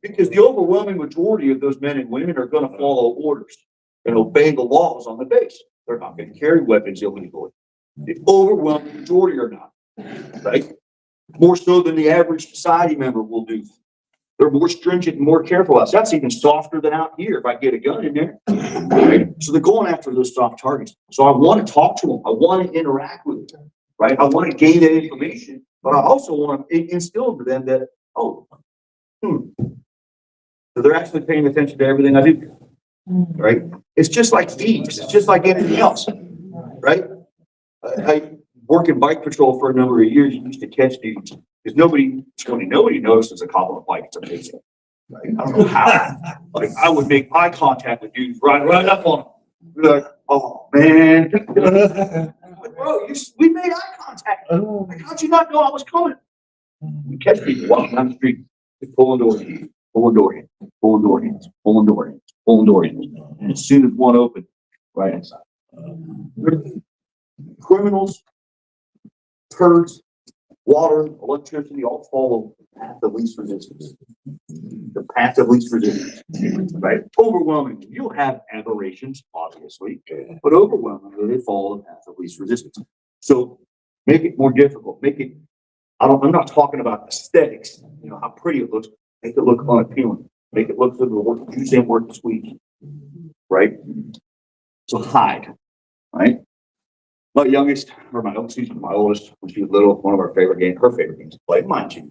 Because the overwhelming majority of those men and women are going to follow orders and obey the laws on the base. They're not going to carry weapons illegally. The overwhelming majority are not, right? More so than the average society member will do. They're more stringent and more careful. That's even softer than out here if I get a gun in there. Right? So they're going after those soft targets. So I want to talk to them. I want to interact with them. Right? I want to gain that information, but I also want to instill into them that, so they're actually paying attention to everything I do. Right? It's just like thieves. It's just like anything else. Right? I work in bike patrol for a number of years. You used to catch dudes because nobody notices a cop on a bike. It's amazing. Right? I don't know how. Like I would make eye contact with dudes right up on them. Be like, oh man. Like, bro, we made eye contact. Like, how'd you not know I was coming? We catch people walking down the street, pulling door hands, pulling door hands, pulling door hands, pulling door hands, pulling door hands. And as soon as one opened, right inside. Criminals, turds, water, electricity all follow the path of least resistance. The path of least resistance, right? Overwhelmingly, you'll have aberrations, obviously, but overwhelmingly they follow the path of least resistance. So make it more difficult. I'm not talking about aesthetics, how pretty it looks. Make it look unappealing. Make it look so the juice ain't worth the squeeze, right? So hide, right? My youngest, or my oldest, when she was little, one of her favorite games to play, mine too.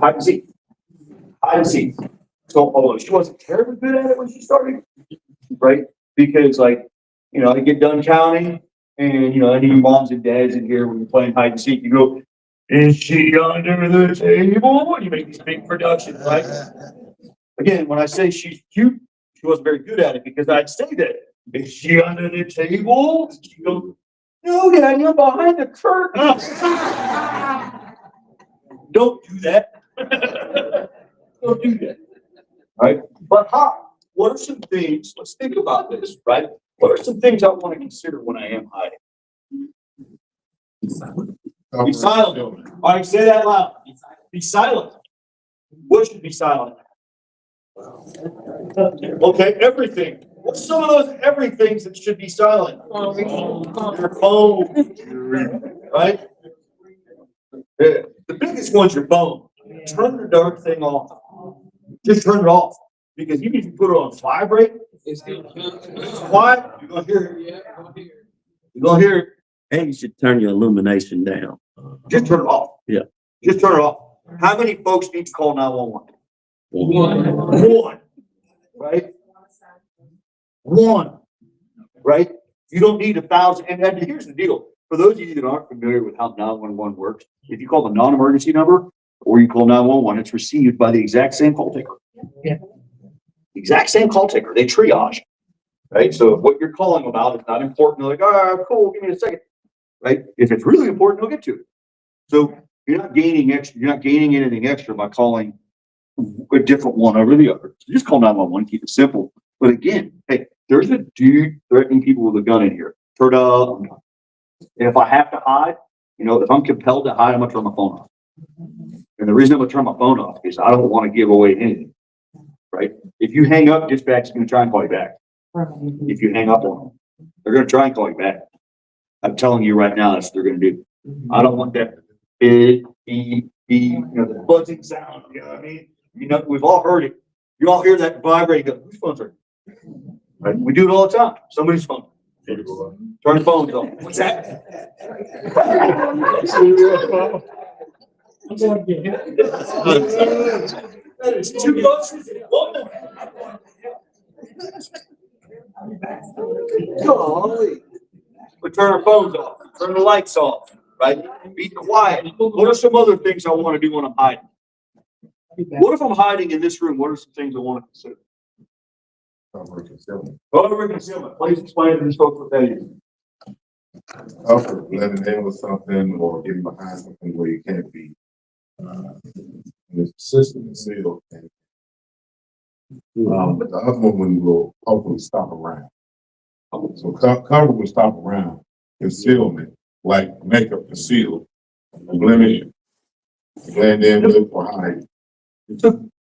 Hide and seek. Hide and seek. So, although she wasn't terribly good at it when she started, right? Because, I get done counting, and, any of your moms and dads in here when you're playing hide and seek, you go, is she under the table? You make these big productions, right? Again, when I say she's cute, she wasn't very good at it because I'd say that. Is she under the table? She goes, no, Daddy, I'm behind the curtain. Don't do that. Don't do that. Right? But what are some things, let's think about this, right? What are some things I want to consider when I am hiding? Be silent. All right, say that loud. Be silent. What should be silent? Okay, everything. What's some of those everythings that should be silent? Your phone, right? The biggest one's your phone. Turn the darn thing off. Just turn it off. Because even if you put it on vibrate, it's quiet, you're gonna hear it. You're gonna hear it. And you should turn your illumination down. Just turn it off. Yeah. Just turn it off. How many folks need to call 911? One. Right? One. Right? You don't need 1,000. And here's the deal. For those of you that aren't familiar with how 911 works, if you call the non-emergency number or you call 911, it's received by the exact same call taker. Yeah. Exact same call taker. They triage. Right? So if what you're calling about is not important, they're like, oh, cool, give me a second. Right? If it's really important, they'll get to it. So you're not gaining anything extra by calling a different one over the other. So just call 911, keep it simple. But again, hey, there's a dude threatening people with a gun in here. Turn up. And if I have to hide, if I'm compelled to hide, I'm gonna turn my phone off. And the reason I'm gonna turn my phone off is I don't want to give away anything. Right? If you hang up, dispatch is gonna try and call you back. If you hang up on them, they're gonna try and call you back. I'm telling you right now, that's what they're gonna do. I don't want that beep, the buzzing sound. You know what I mean? We've all heard it. You all hear that vibrating. Whose phone's ringing? Right? We do it all the time. Somebody's phone. Turn the phones off. What's that? That is 2 buses in 1 minute. Golly. But turn our phones off. Turn the lights off. Right? Be quiet. What are some other things I want to do when I'm hiding? What if I'm hiding in this room? What are some things I want to consider? Covert concealment. Please explain to these folks what that is. Letting in with something or getting behind something where you can't be. It's system and seal. But the other one, when you will hopefully stop around. So cover will stop around. Concealment, like makeup conceal, blemish, blend in with or hide.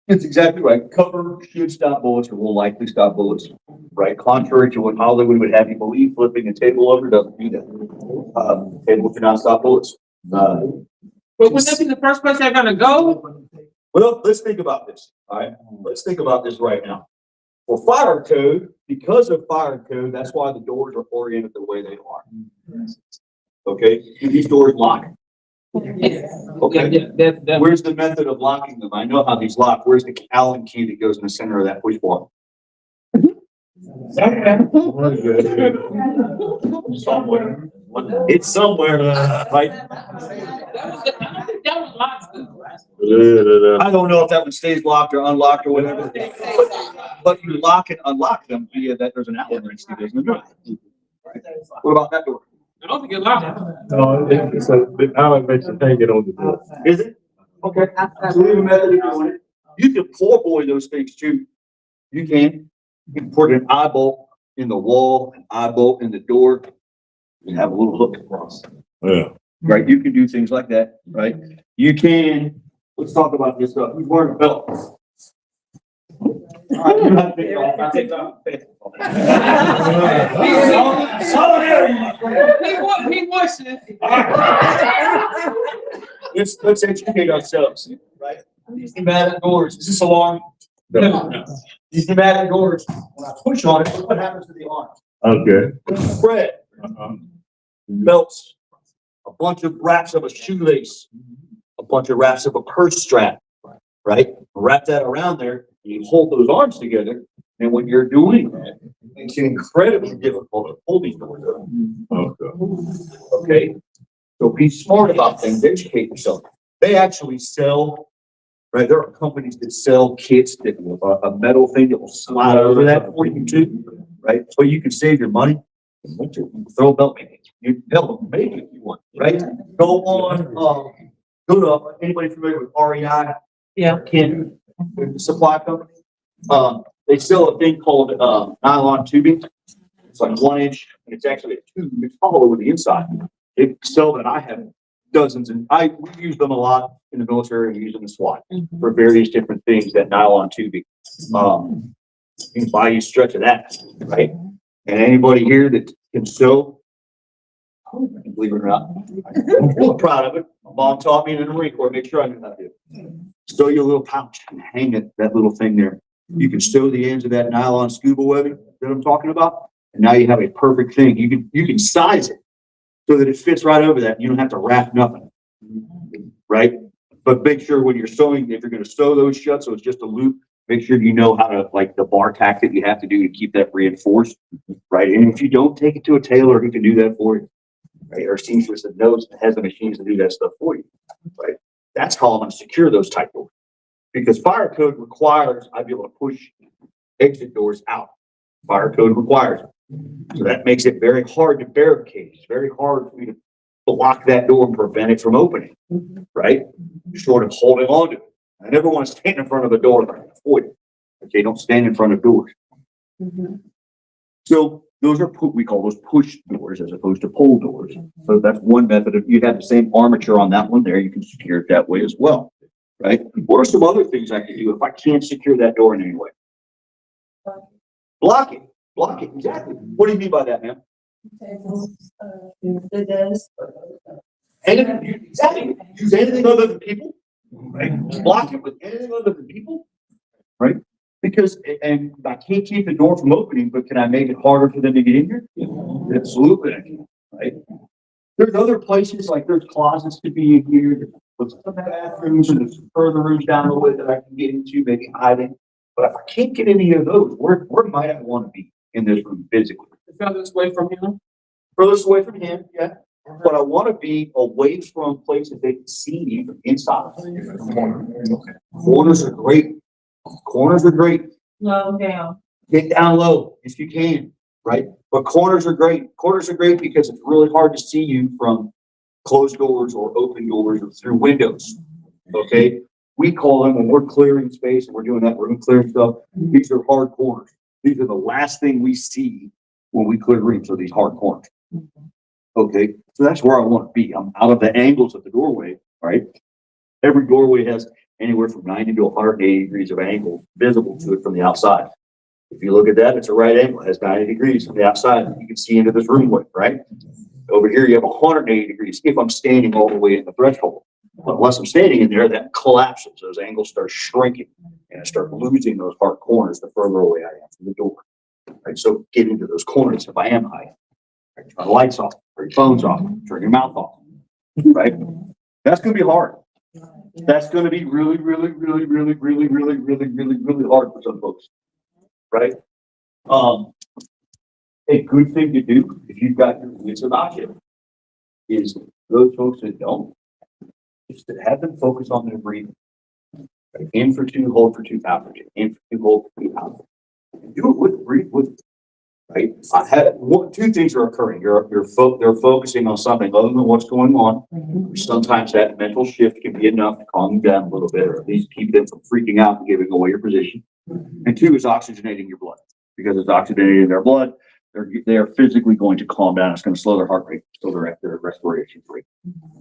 It's exactly right. Cover should stop bullets or will likely stop bullets, right? Contrary to what Hollywood would have you believe, flipping a table over doesn't do that. Table cannot stop bullets. But wouldn't that be the first place they're gonna go? Well, let's think about this. All right. Let's think about this right now. For fire code, because of fire code, that's why the doors are oriented the way they are. Okay. Do these doors lock? Okay. Where's the method of locking them? I know how these lock. Where's the Allen key that goes in the center of that push bar? Somewhere. It's somewhere, right? I don't know if that one stays locked or unlocked or whatever. But you lock and unlock them via that. There's an Allen wrench that goes in the door. What about that door? I don't think it's locked. No, the Allen makes it hang it on the door. Is it? Okay. So we have a method of doing it. You can floor boy those things too. You can. You can put an eye bolt in the wall, an eye bolt in the door, and have a little hook across. Yeah. Right? You can do things like that, right? You can. Let's talk about this stuff. Who's wearing a belt? All right, you have to take it off. I'll take it off. He watching. Let's educate ourselves, right? These pneumatic doors. Is this alarm? No. These pneumatic doors, when I push on it, what happens to the arms? Okay. Spread. Belts. A bunch of wraps of a shoelace. A bunch of wraps of a purse strap. Right? Wrap that around there. You hold those arms together. And when you're doing that, it's incredibly difficult to pull these doors up. Okay? So be smart about things. Educate yourself. They actually sell. Right, there are companies that sell kits that will a metal thing that will slide over that for you too. Right, so you can save your money. Throw a belt maybe. You belt maybe if you want. Right, go on. Go to anybody familiar with REI? Yeah. Ken, the supply company. They sell a thing called nylon tubing. It's like 1 inch, and it's actually a tube. It's all over the inside. They sell that. I have dozens, and we use them a lot in the military. We use them in SWAT for various different things. That nylon tubing. You can buy you a stretch of that, right? And anybody here that can sew, believe it or not, I'm real proud of it. My mom taught me in the Marine Corps, make sure I knew how to do it. Sew your little pouch and hang it, that little thing there. You can sew the ends of that nylon scuba webbing that I'm talking about, and now you have a perfect thing. You can size it so that it fits right over that. You don't have to wrap nothing, right? But make sure when you're sewing, if you're going to sew those shut, so it's just a loop, make sure you know how to, like the bar tack that you have to do to keep that reinforced, right? And if you don't, take it to a tailor who can do that for you, right? Or seamstress that knows and has the machines to do that stuff for you, right? That's how I'm going to secure those type doors, because fire code requires I be able to push exit doors out. Fire code requires it. So that makes it very hard to barricade. It's very hard for me to block that door and prevent it from opening, right? Sort of holding on to it. I never want to stand in front of a door like avoid it. Okay, don't stand in front of doors. So those are we call those push doors as opposed to pull doors. So that's one method. If you have the same armature on that one there, you can secure it that way as well, right? What are some other things I can do if I can't secure that door in any way? Block it. Block it. Exactly. What do you mean by that, ma'am? Anything, exactly. Use anything other than people, right? Block it with anything other than people, right? Because, and I can't keep the door from opening, but can I make it harder for them to get in here? Absolutely, I can, right? There's other places, like there's closets to be in here, there's some bathrooms, and there's further rooms down the way that I can get into, maybe hiding. But if I can't get any of those, where might I want to be in this room physically? Furthest away from him. Furthest away from him, yeah. But I want to be away from places they can see me from inside. Corners are great. Corners are great. Slow down. Get down low if you can, right? But corners are great. Corners are great because it's really hard to see you from closed doors or open doors or through windows. Okay? We call them, when we're clearing space and we're doing that room clearing stuff, these are hard corners. These are the last thing we see when we clear rooms, are these hard corners. Okay, so that's where I want to be. I'm out of the angles of the doorway, right? Every doorway has anywhere from 90 to 180 degrees of angle visible to it from the outside. If you look at that, it's a right angle. It has 90 degrees from the outside. You can see into this room with, right? Over here, you have 180 degrees if I'm standing all the way in the threshold. But unless I'm standing in there, that collapses. Those angles start shrinking and I start losing those hard corners the further away I am from the door. Right? So get into those corners if I am high. Right? Turn the lights off, turn your phones off, turn your mouth off. Right? That's going to be hard. That's going to be really, really, really, really, really, really, really, really, really hard for some folks. Right? A good thing to do if you've got your wits about you is those folks that don't, just to have them focus on their breathing. Right? In for two, hold for two, out for two. In for two, hold for two, out for two. Do it with breathe with. Right? Two things are occurring. They're focusing on something other than what's going on. Sometimes that mental shift can be enough to calm you down a little bit, or at least keep them from freaking out and giving away your position. And two is oxygenating your blood, because it's oxygenating their blood. They're physically going to calm down. It's going to slow their heart rate, slow their respiration rate.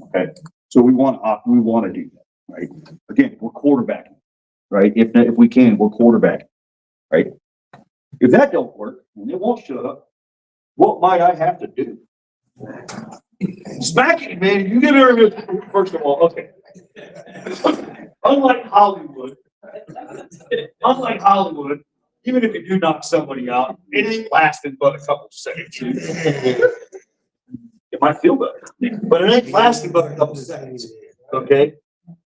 Okay, so we want to do that, right? Again, we're quarterbacking, right? If we can, we're quarterbacking, right? If that don't work and it won't shut up, what might I have to do? Smack it, man. You get her first of all. Okay. Unlike Hollywood, even if you do knock somebody out, it ain't lasting but a couple of seconds. It might feel better, but it ain't lasting but a couple of seconds. Okay.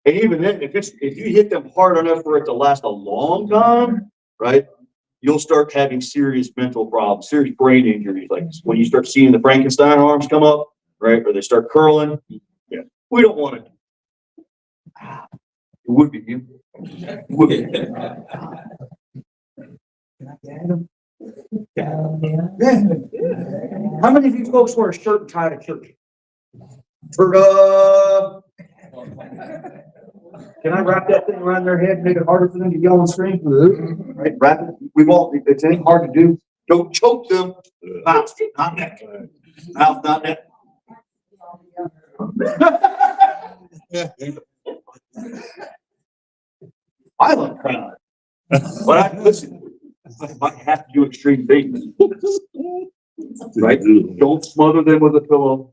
And even then, if you hit them hard enough for it to last a long time, right? You'll start having serious mental problems, serious brain injuries. Like when you start seeing the Frankenstein arms come up, right? Or they start curling. Yeah. We don't want it. It would be you. It would be. How many of you folks wear a shirt and tie to church? Turn up. Can I wrap that thing around their head and make it harder for them to yell and scream? Right? Wrap it. It's ain't hard to do. Don't choke them. Mouth, not neck. Mouth, not neck. I love crying. But listen, I might have to do extreme things, right? Don't smother them with a pillow,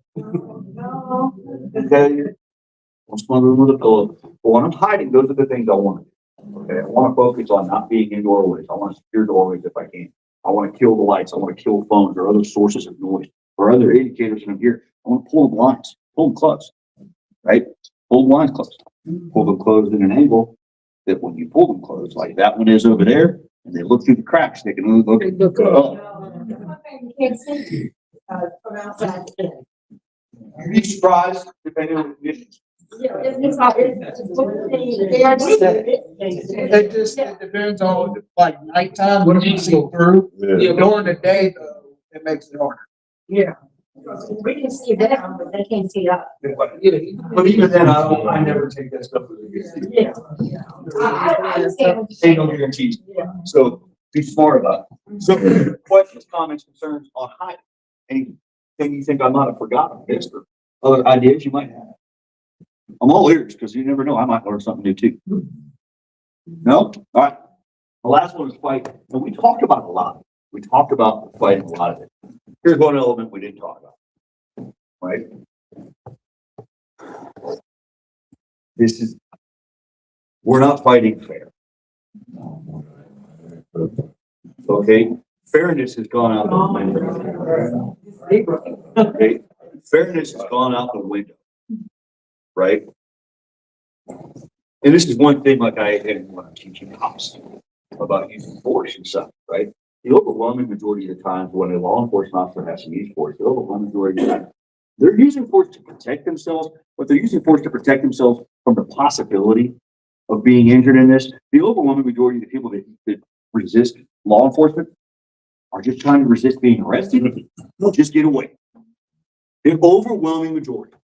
okay? Don't smother them with a pillow. But when I'm hiding, those are the things I want to do. Okay, I want to focus on not being in doorways. I want to secure doorways if I can. I want to kill the lights. I want to kill phones or other sources of noise or other indicators that I'm here. I want to pull the blinds, pull them closed, right? Pull the blinds closed. Pull them closed in an angle that when you pull them closed, like that one is over there, and they look through the cracks, they can look. You can't see, from outside. You'd be surprised depending on the conditions. Yeah, it's hard. It just, it depends on, like, nighttime, what you see through. Yeah. During the day, though, it makes it harder. Yeah. We can see them, but they can't see us. Yeah. But even then, I never take that stuff as a good thing. Yeah. I understand. Ain't no guarantees. Yeah. So be smart about it. So questions, comments, concerns on hiding. Anything you think I might have forgotten, this or other ideas you might have. I'm all ears because you never know. I might learn something new too. No? All right. The last one is fight. And we talked about it a lot. We talked about fighting a lot of it. Here's one element we didn't talk about. Right? We're not fighting fair. Okay? Fairness has gone out the window. Okay? Fairness has gone out the window. Right? And this is one thing like I had when I'm teaching cops about using force and stuff, right? The overwhelming majority of the times when a law enforcement officer has to use force, the overwhelming majority of the time, they're using force to protect themselves, but they're using force to protect themselves from the possibility of being injured in this. The overwhelming majority of the people that resist law enforcement are just trying to resist being arrested. They'll just get away. The overwhelming majority,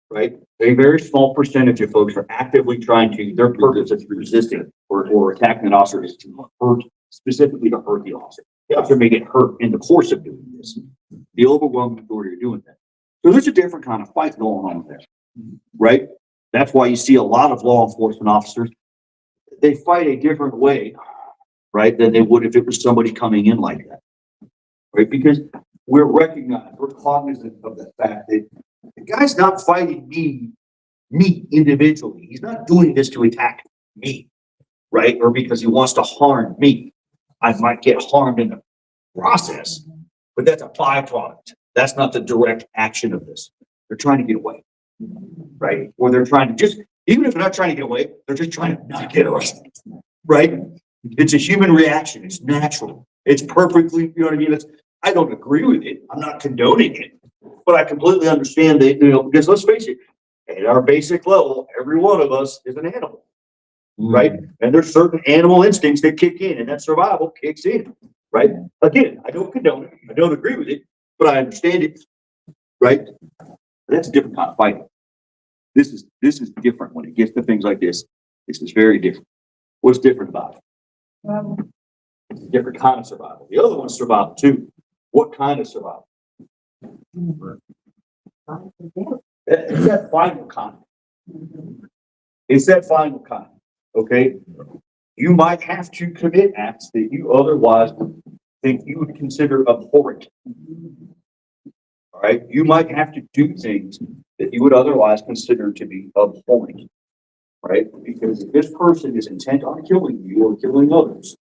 right? A very small percentage of folks are actively trying to, their purpose is resisting or attacking an officer is to hurt, specifically to hurt the officer. The officer may get hurt in the course of doing this. The overwhelming majority are doing that. So there's a different kind of fight going on there, right? That's why you see a lot of law enforcement officers, they fight a different way, right, than they would if it was somebody coming in like that, right? Because we're recognized, we're cognizant of the fact that the guy's not fighting me individually. He's not doing this to attack me, right? Or because he wants to harm me. I might get harmed in the process, but that's a byproduct. That's not the direct action of this. They're trying to get away, right? Or they're trying to just, even if they're not trying to get away, they're just trying to not get arrested, right? It's a human reaction. It's natural. It's perfectly, you know what I mean? I don't agree with it. I'm not condoning it, but I completely understand that, because let's face it, at our basic level, every one of us is an animal, right? And there's certain animal instincts that kick in, and that survival kicks in, right? Again, I don't condone it. I don't agree with it, but I understand it, right? But that's a different kind of fighting. This is different when it gets to things like this. This is very different. What's different about it? It's a different kind of survival. The other one's survival too. What kind of survival? It's that final kind. It's that final kind, okay? You might have to commit acts that you otherwise think you would consider abhorrent. All right? You might have to do things that you would otherwise consider to be abhorrent, right? Because if this person is intent on killing you or killing others,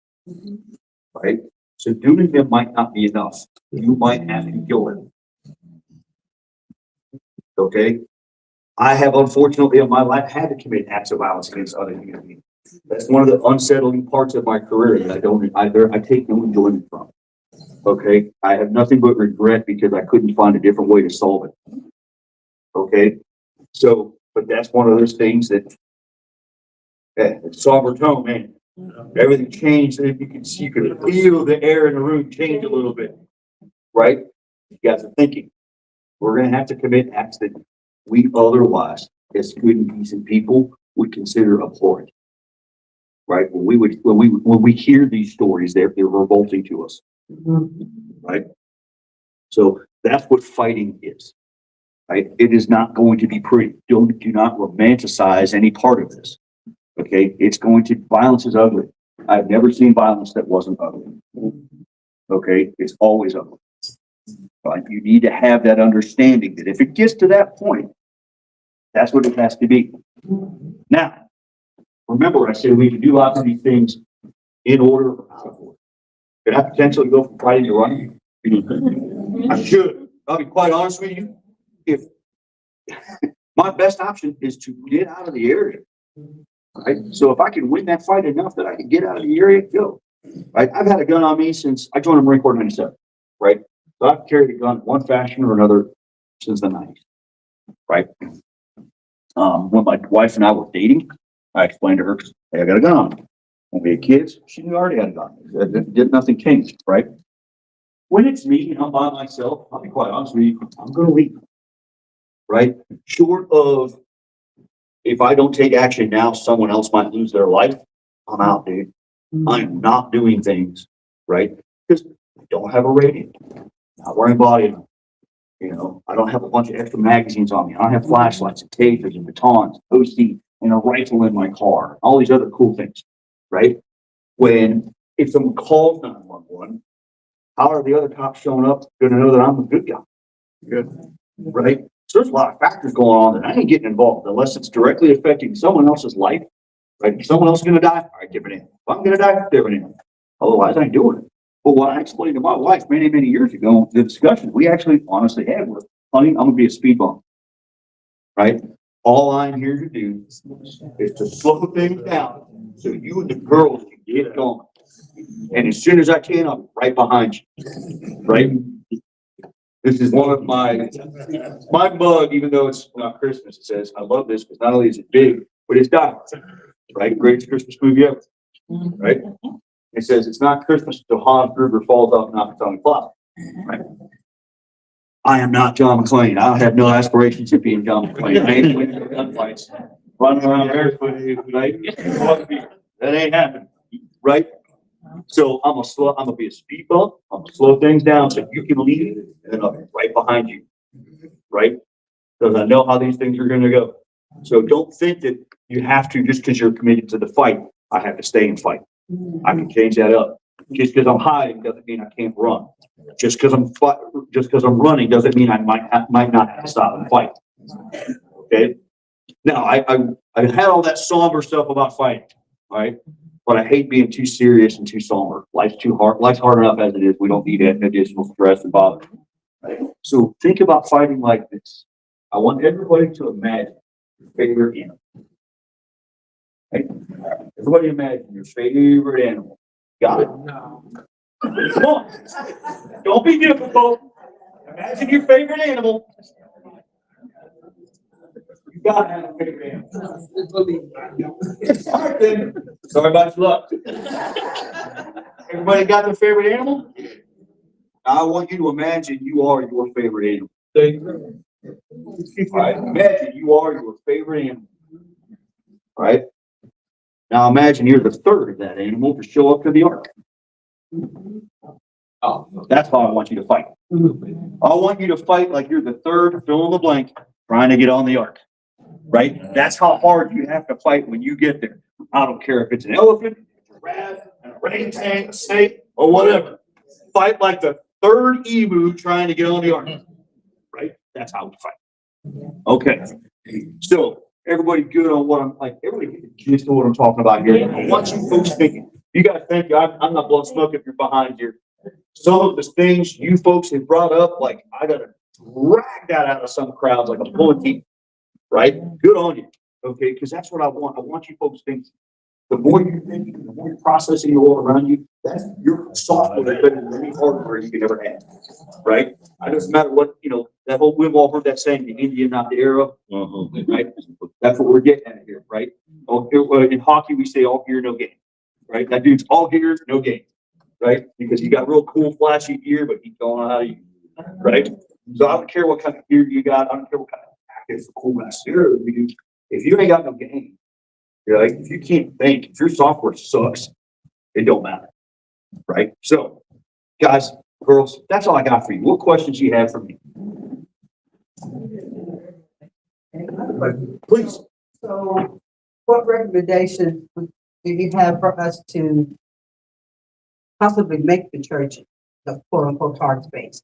right? So doing them might not be enough. You might have to kill them. Okay? I have unfortunately in my life had to commit acts of violence against other human beings. That's one of the unsettling parts of my career that I take no enjoyment from. Okay? I have nothing but regret because I couldn't find a different way to solve it. Okay? So, but that's one of those things that, it's somber tone, man. Everything changed, and you could feel the air in the room change a little bit, right? You guys are thinking, we're going to have to commit acts that we otherwise, as good and decent people, would consider abhorrent, right? When we hear these stories, they're revolting to us, right? So that's what fighting is, right? It is not going to be pretty. Do not romanticize any part of this. Okay, violence is ugly. I've never seen violence that wasn't ugly. Okay, it's always ugly. But you need to have that understanding that if it gets to that point, that's what it has to be. Now, remember I said we can do lots of these things in order or out of order. Could I potentially go from fighting to running? I should. I'll be quite honest with you. If my best option is to get out of the area. Right? So if I can win that fight enough that I can get out of the area, go. Right? I've had a gun on me since I joined the Marine Corps in '97. Right? So I've carried a gun in one fashion or another since the '90s. Right? When my wife and I were dating, I explained to her, hey, I got a gun on me. When we had kids, she knew I already had a gun. Did nothing change, right? When it's me and I'm by myself, I'll be quite honest with you, I'm gonna leave. Right? Short of if I don't take action now, someone else might lose their life. I'm out, dude. I'm not doing things, right? Because I don't have a radio, not wearing body armor. You know, I don't have a bunch of extra magazines on me. I don't have flashlights and tasers and batons, OC, and a rifle in my car. All these other cool things, right? When if someone calls 911, how are the other cops showing up going to know that I'm a good guy? Good, right? So there's a lot of factors going on that I ain't getting involved unless it's directly affecting someone else's life. Right? If someone else is going to die, all right, different animal. If I'm going to die, different animal. Otherwise, I ain't doing it. But what I explained to my wife many, many years ago, the discussion we actually honestly had was, honey, I'm going to be a speed bump. Right? All I'm here to do is to slow things down so you and the girls can get going. And as soon as I can, I'm right behind you. Right? This is one of my mug, even though it's not Christmas, it says, I love this because not only is it big, but it's Die Hard. Right? Greatest Christmas movie ever. Right? It says it's not Christmas until Hans Gruber falls off and knocks on the clock. Right? I am not John McClane. I have no aspirations of being John McClane. I ain't winning no gunfights. Running around barefoot, right? That ain't happening. Right? So I'm gonna be a speed bump. I'm gonna slow things down so you can lead, and then I'll be right behind you. Right? Because I know how these things are gonna go. So don't think that you have to, just because you're committed to the fight, I have to stay and fight. I can change that up. Just because I'm hiding doesn't mean I can't run. Just because I'm running doesn't mean I might not have to stop and fight. Okay. Now I had all that somber stuff about fighting, right? But I hate being too serious and too somber. Life's too hard. Life's hard enough as it is. We don't need additional stress and bother. Right? So think about fighting like this. I want everybody to imagine your favorite animal. Right? Everybody imagine your favorite animal. Got it? Come on. Don't be difficult. Imagine your favorite animal. You gotta have a favorite animal. All right, then. Sorry about your luck. Everybody got their favorite animal? I want you to imagine you are your favorite animal. All right, imagine you are your favorite animal. All right. Now imagine you're the third of that animal to show up to the ark. Oh, that's how I want you to fight. I want you to fight like you're the third, fill in the blank, trying to get on the ark. Right? That's how hard you have to fight when you get there. I don't care if it's an elephant, a giraffe, an orangutan, a snake, or whatever. Fight like the third emu trying to get on the ark. Right? That's how we fight. Okay. So everybody good on what I'm like, everybody get the gist of what I'm talking about here. I want you folks thinking. You guys think I'm not blowing smoke if you're behind here. Some of the things you folks have brought up, like I gotta drag that out of some crowds like a pulling teeth. Right? Good on you. Okay, because that's what I want. I want you folks thinking. The more you're thinking, the more you're processing the world around you, that's your software better than any hardware you can ever have. Right? It doesn't matter what, that whole, we've all heard that saying, the Indian, not the arrow. Right? That's what we're getting at here, right? In hockey, we say all gear, no game. Right? That dude's all gear, no game. Right? Because you got real cool, flashy gear, but he don't know how to use it. Right? So I don't care what kind of gear you got. I don't care what kind of package, cool material you use. If you ain't got no game, you're like, if you can't think, if your software sucks, it don't matter. Right? So, guys, girls, that's all I got for you. What questions you have for me? Please. So what recommendations would do you have for us to possibly make the church the quote unquote hard space?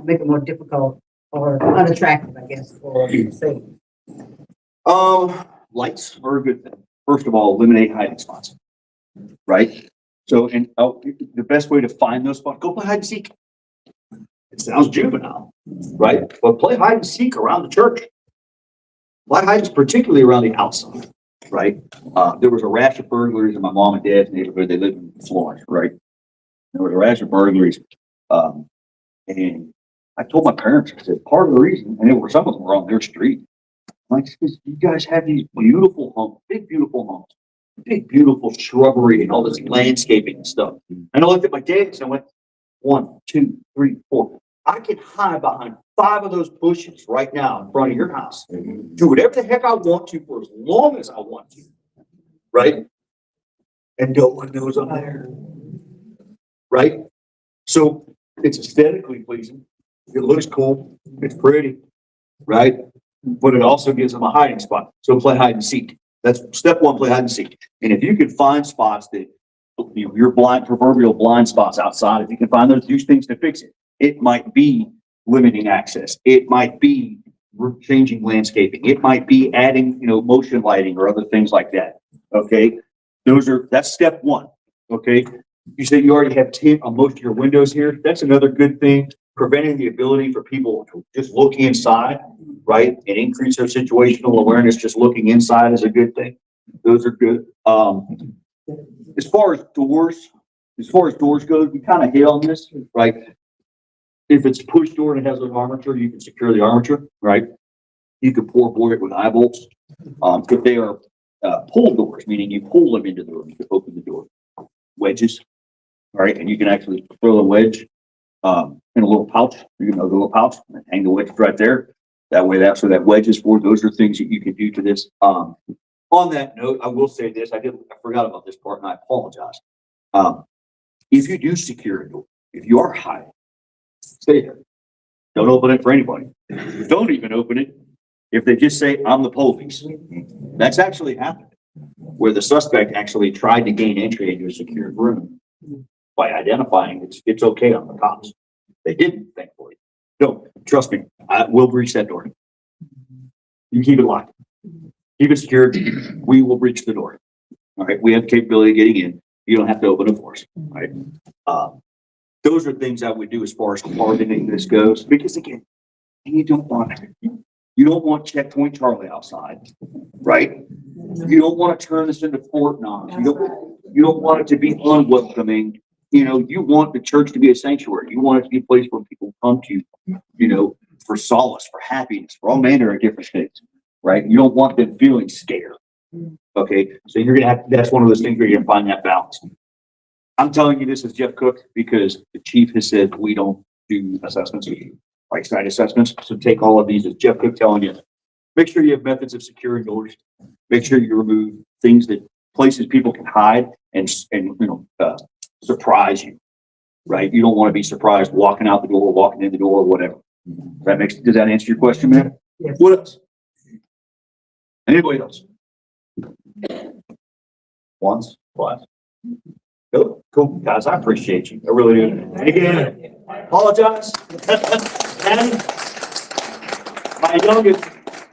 Make it more difficult or unattractive, I guess, for the city? Lights are a good thing. First of all, eliminate hiding spots. Right? So, and the best way to find those spots, go play hide and seek. It sounds juvenile, right? But play hide and seek around the church. Play hide, particularly around the outside, right? There was a rash of burglaries in my mom and dad's neighborhood. They lived in Florence, right? There was a rash of burglaries. And I told my parents, I said, part of the reason, and some of them were on their street. Like, because you guys have these beautiful homes, big, beautiful homes, big, beautiful shrubbery and all this landscaping and stuff. And I looked at my dad's and I went, 1, 2, 3, 4. I can hide behind 5 of those bushes right now in front of your house. Do whatever the heck I want to for as long as I want to. Right? And no one knows I'm there. Right? So it's aesthetically pleasing. It looks cool. It's pretty. Right? But it also gives them a hiding spot. So play hide and seek. That's step 1, play hide and seek. And if you can find spots that your proverbial blind spots outside, if you can find those, use things to fix it. It might be limiting access. It might be changing landscaping. It might be adding, motion lighting or other things like that. Okay. That's step 1. Okay. You said you already have tint on most of your windows here. That's another good thing. Preventing the ability for people to just look inside, right? And increase their situational awareness. Just looking inside is a good thing. Those are good. As far as doors goes, we kind of hit on this, right? If it's a push door and it has an armature, you can secure the armature, right? You can board it with eye bolts. If they are pull doors, meaning you pull them into the room, you can open the door. Wedges, right? And you can actually throw a wedge in a little pouch. You can have a little pouch and hang the wedge right there. That way, that's where that wedge is for. Those are things that you can do to this. On that note, I will say this. I forgot about this part and I apologize. If you do secure a door, if you are hiding, stay there. Don't open it for anybody. Don't even open it if they just say, I'm the police. That's actually happened, where the suspect actually tried to gain entry into a secured room by identifying it's okay on the cops. They didn't, thankfully. No, trust me, I will breach that door. You keep it locked. Keep it secured. We will breach the door. All right. We have the capability of getting in. You don't have to open it for us. Right. Those are things I would do as far as hardening this goes, because again, you don't want checkpoint Charlie outside, right? You don't want to turn this into Fort Knox. You don't want it to be unwelcoming. You want the church to be a sanctuary. You want it to be a place where people come to, for solace, for happiness, for all manner of different things, right? You don't want them feeling scared. Okay, so you're gonna have. That's one of those things where you're gonna find that balance. I'm telling you this as Jeff Cook because the chief has said we don't do assessments, like site assessments. So take all of these as Jeff Cook telling you. Make sure you have methods of securing doors. Make sure you remove places people can hide and surprise you. Right? You don't want to be surprised walking out the door, walking in the door, or whatever. Does that answer your question, man? Yes. What else? Anybody else? Once, twice. Cool, guys. I appreciate you. I really do. And again, I apologize. And my youngest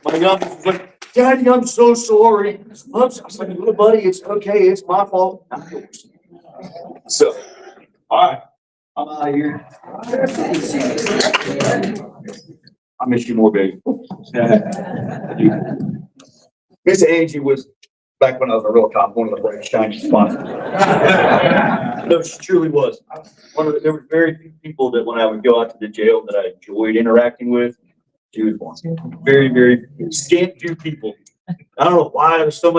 was like, Daddy, I'm so sorry. I was like, little buddy, it's okay. It's my fault. Not yours. So, all right. I'm out of here. I miss you more, baby. Miss Angie was back when I was a real cop, one of the bright shiny spots. No, she truly was. There were very few people that when I would go out to the jail that I enjoyed interacting with. She was one. Very, very scant few people. I don't know why there was so much.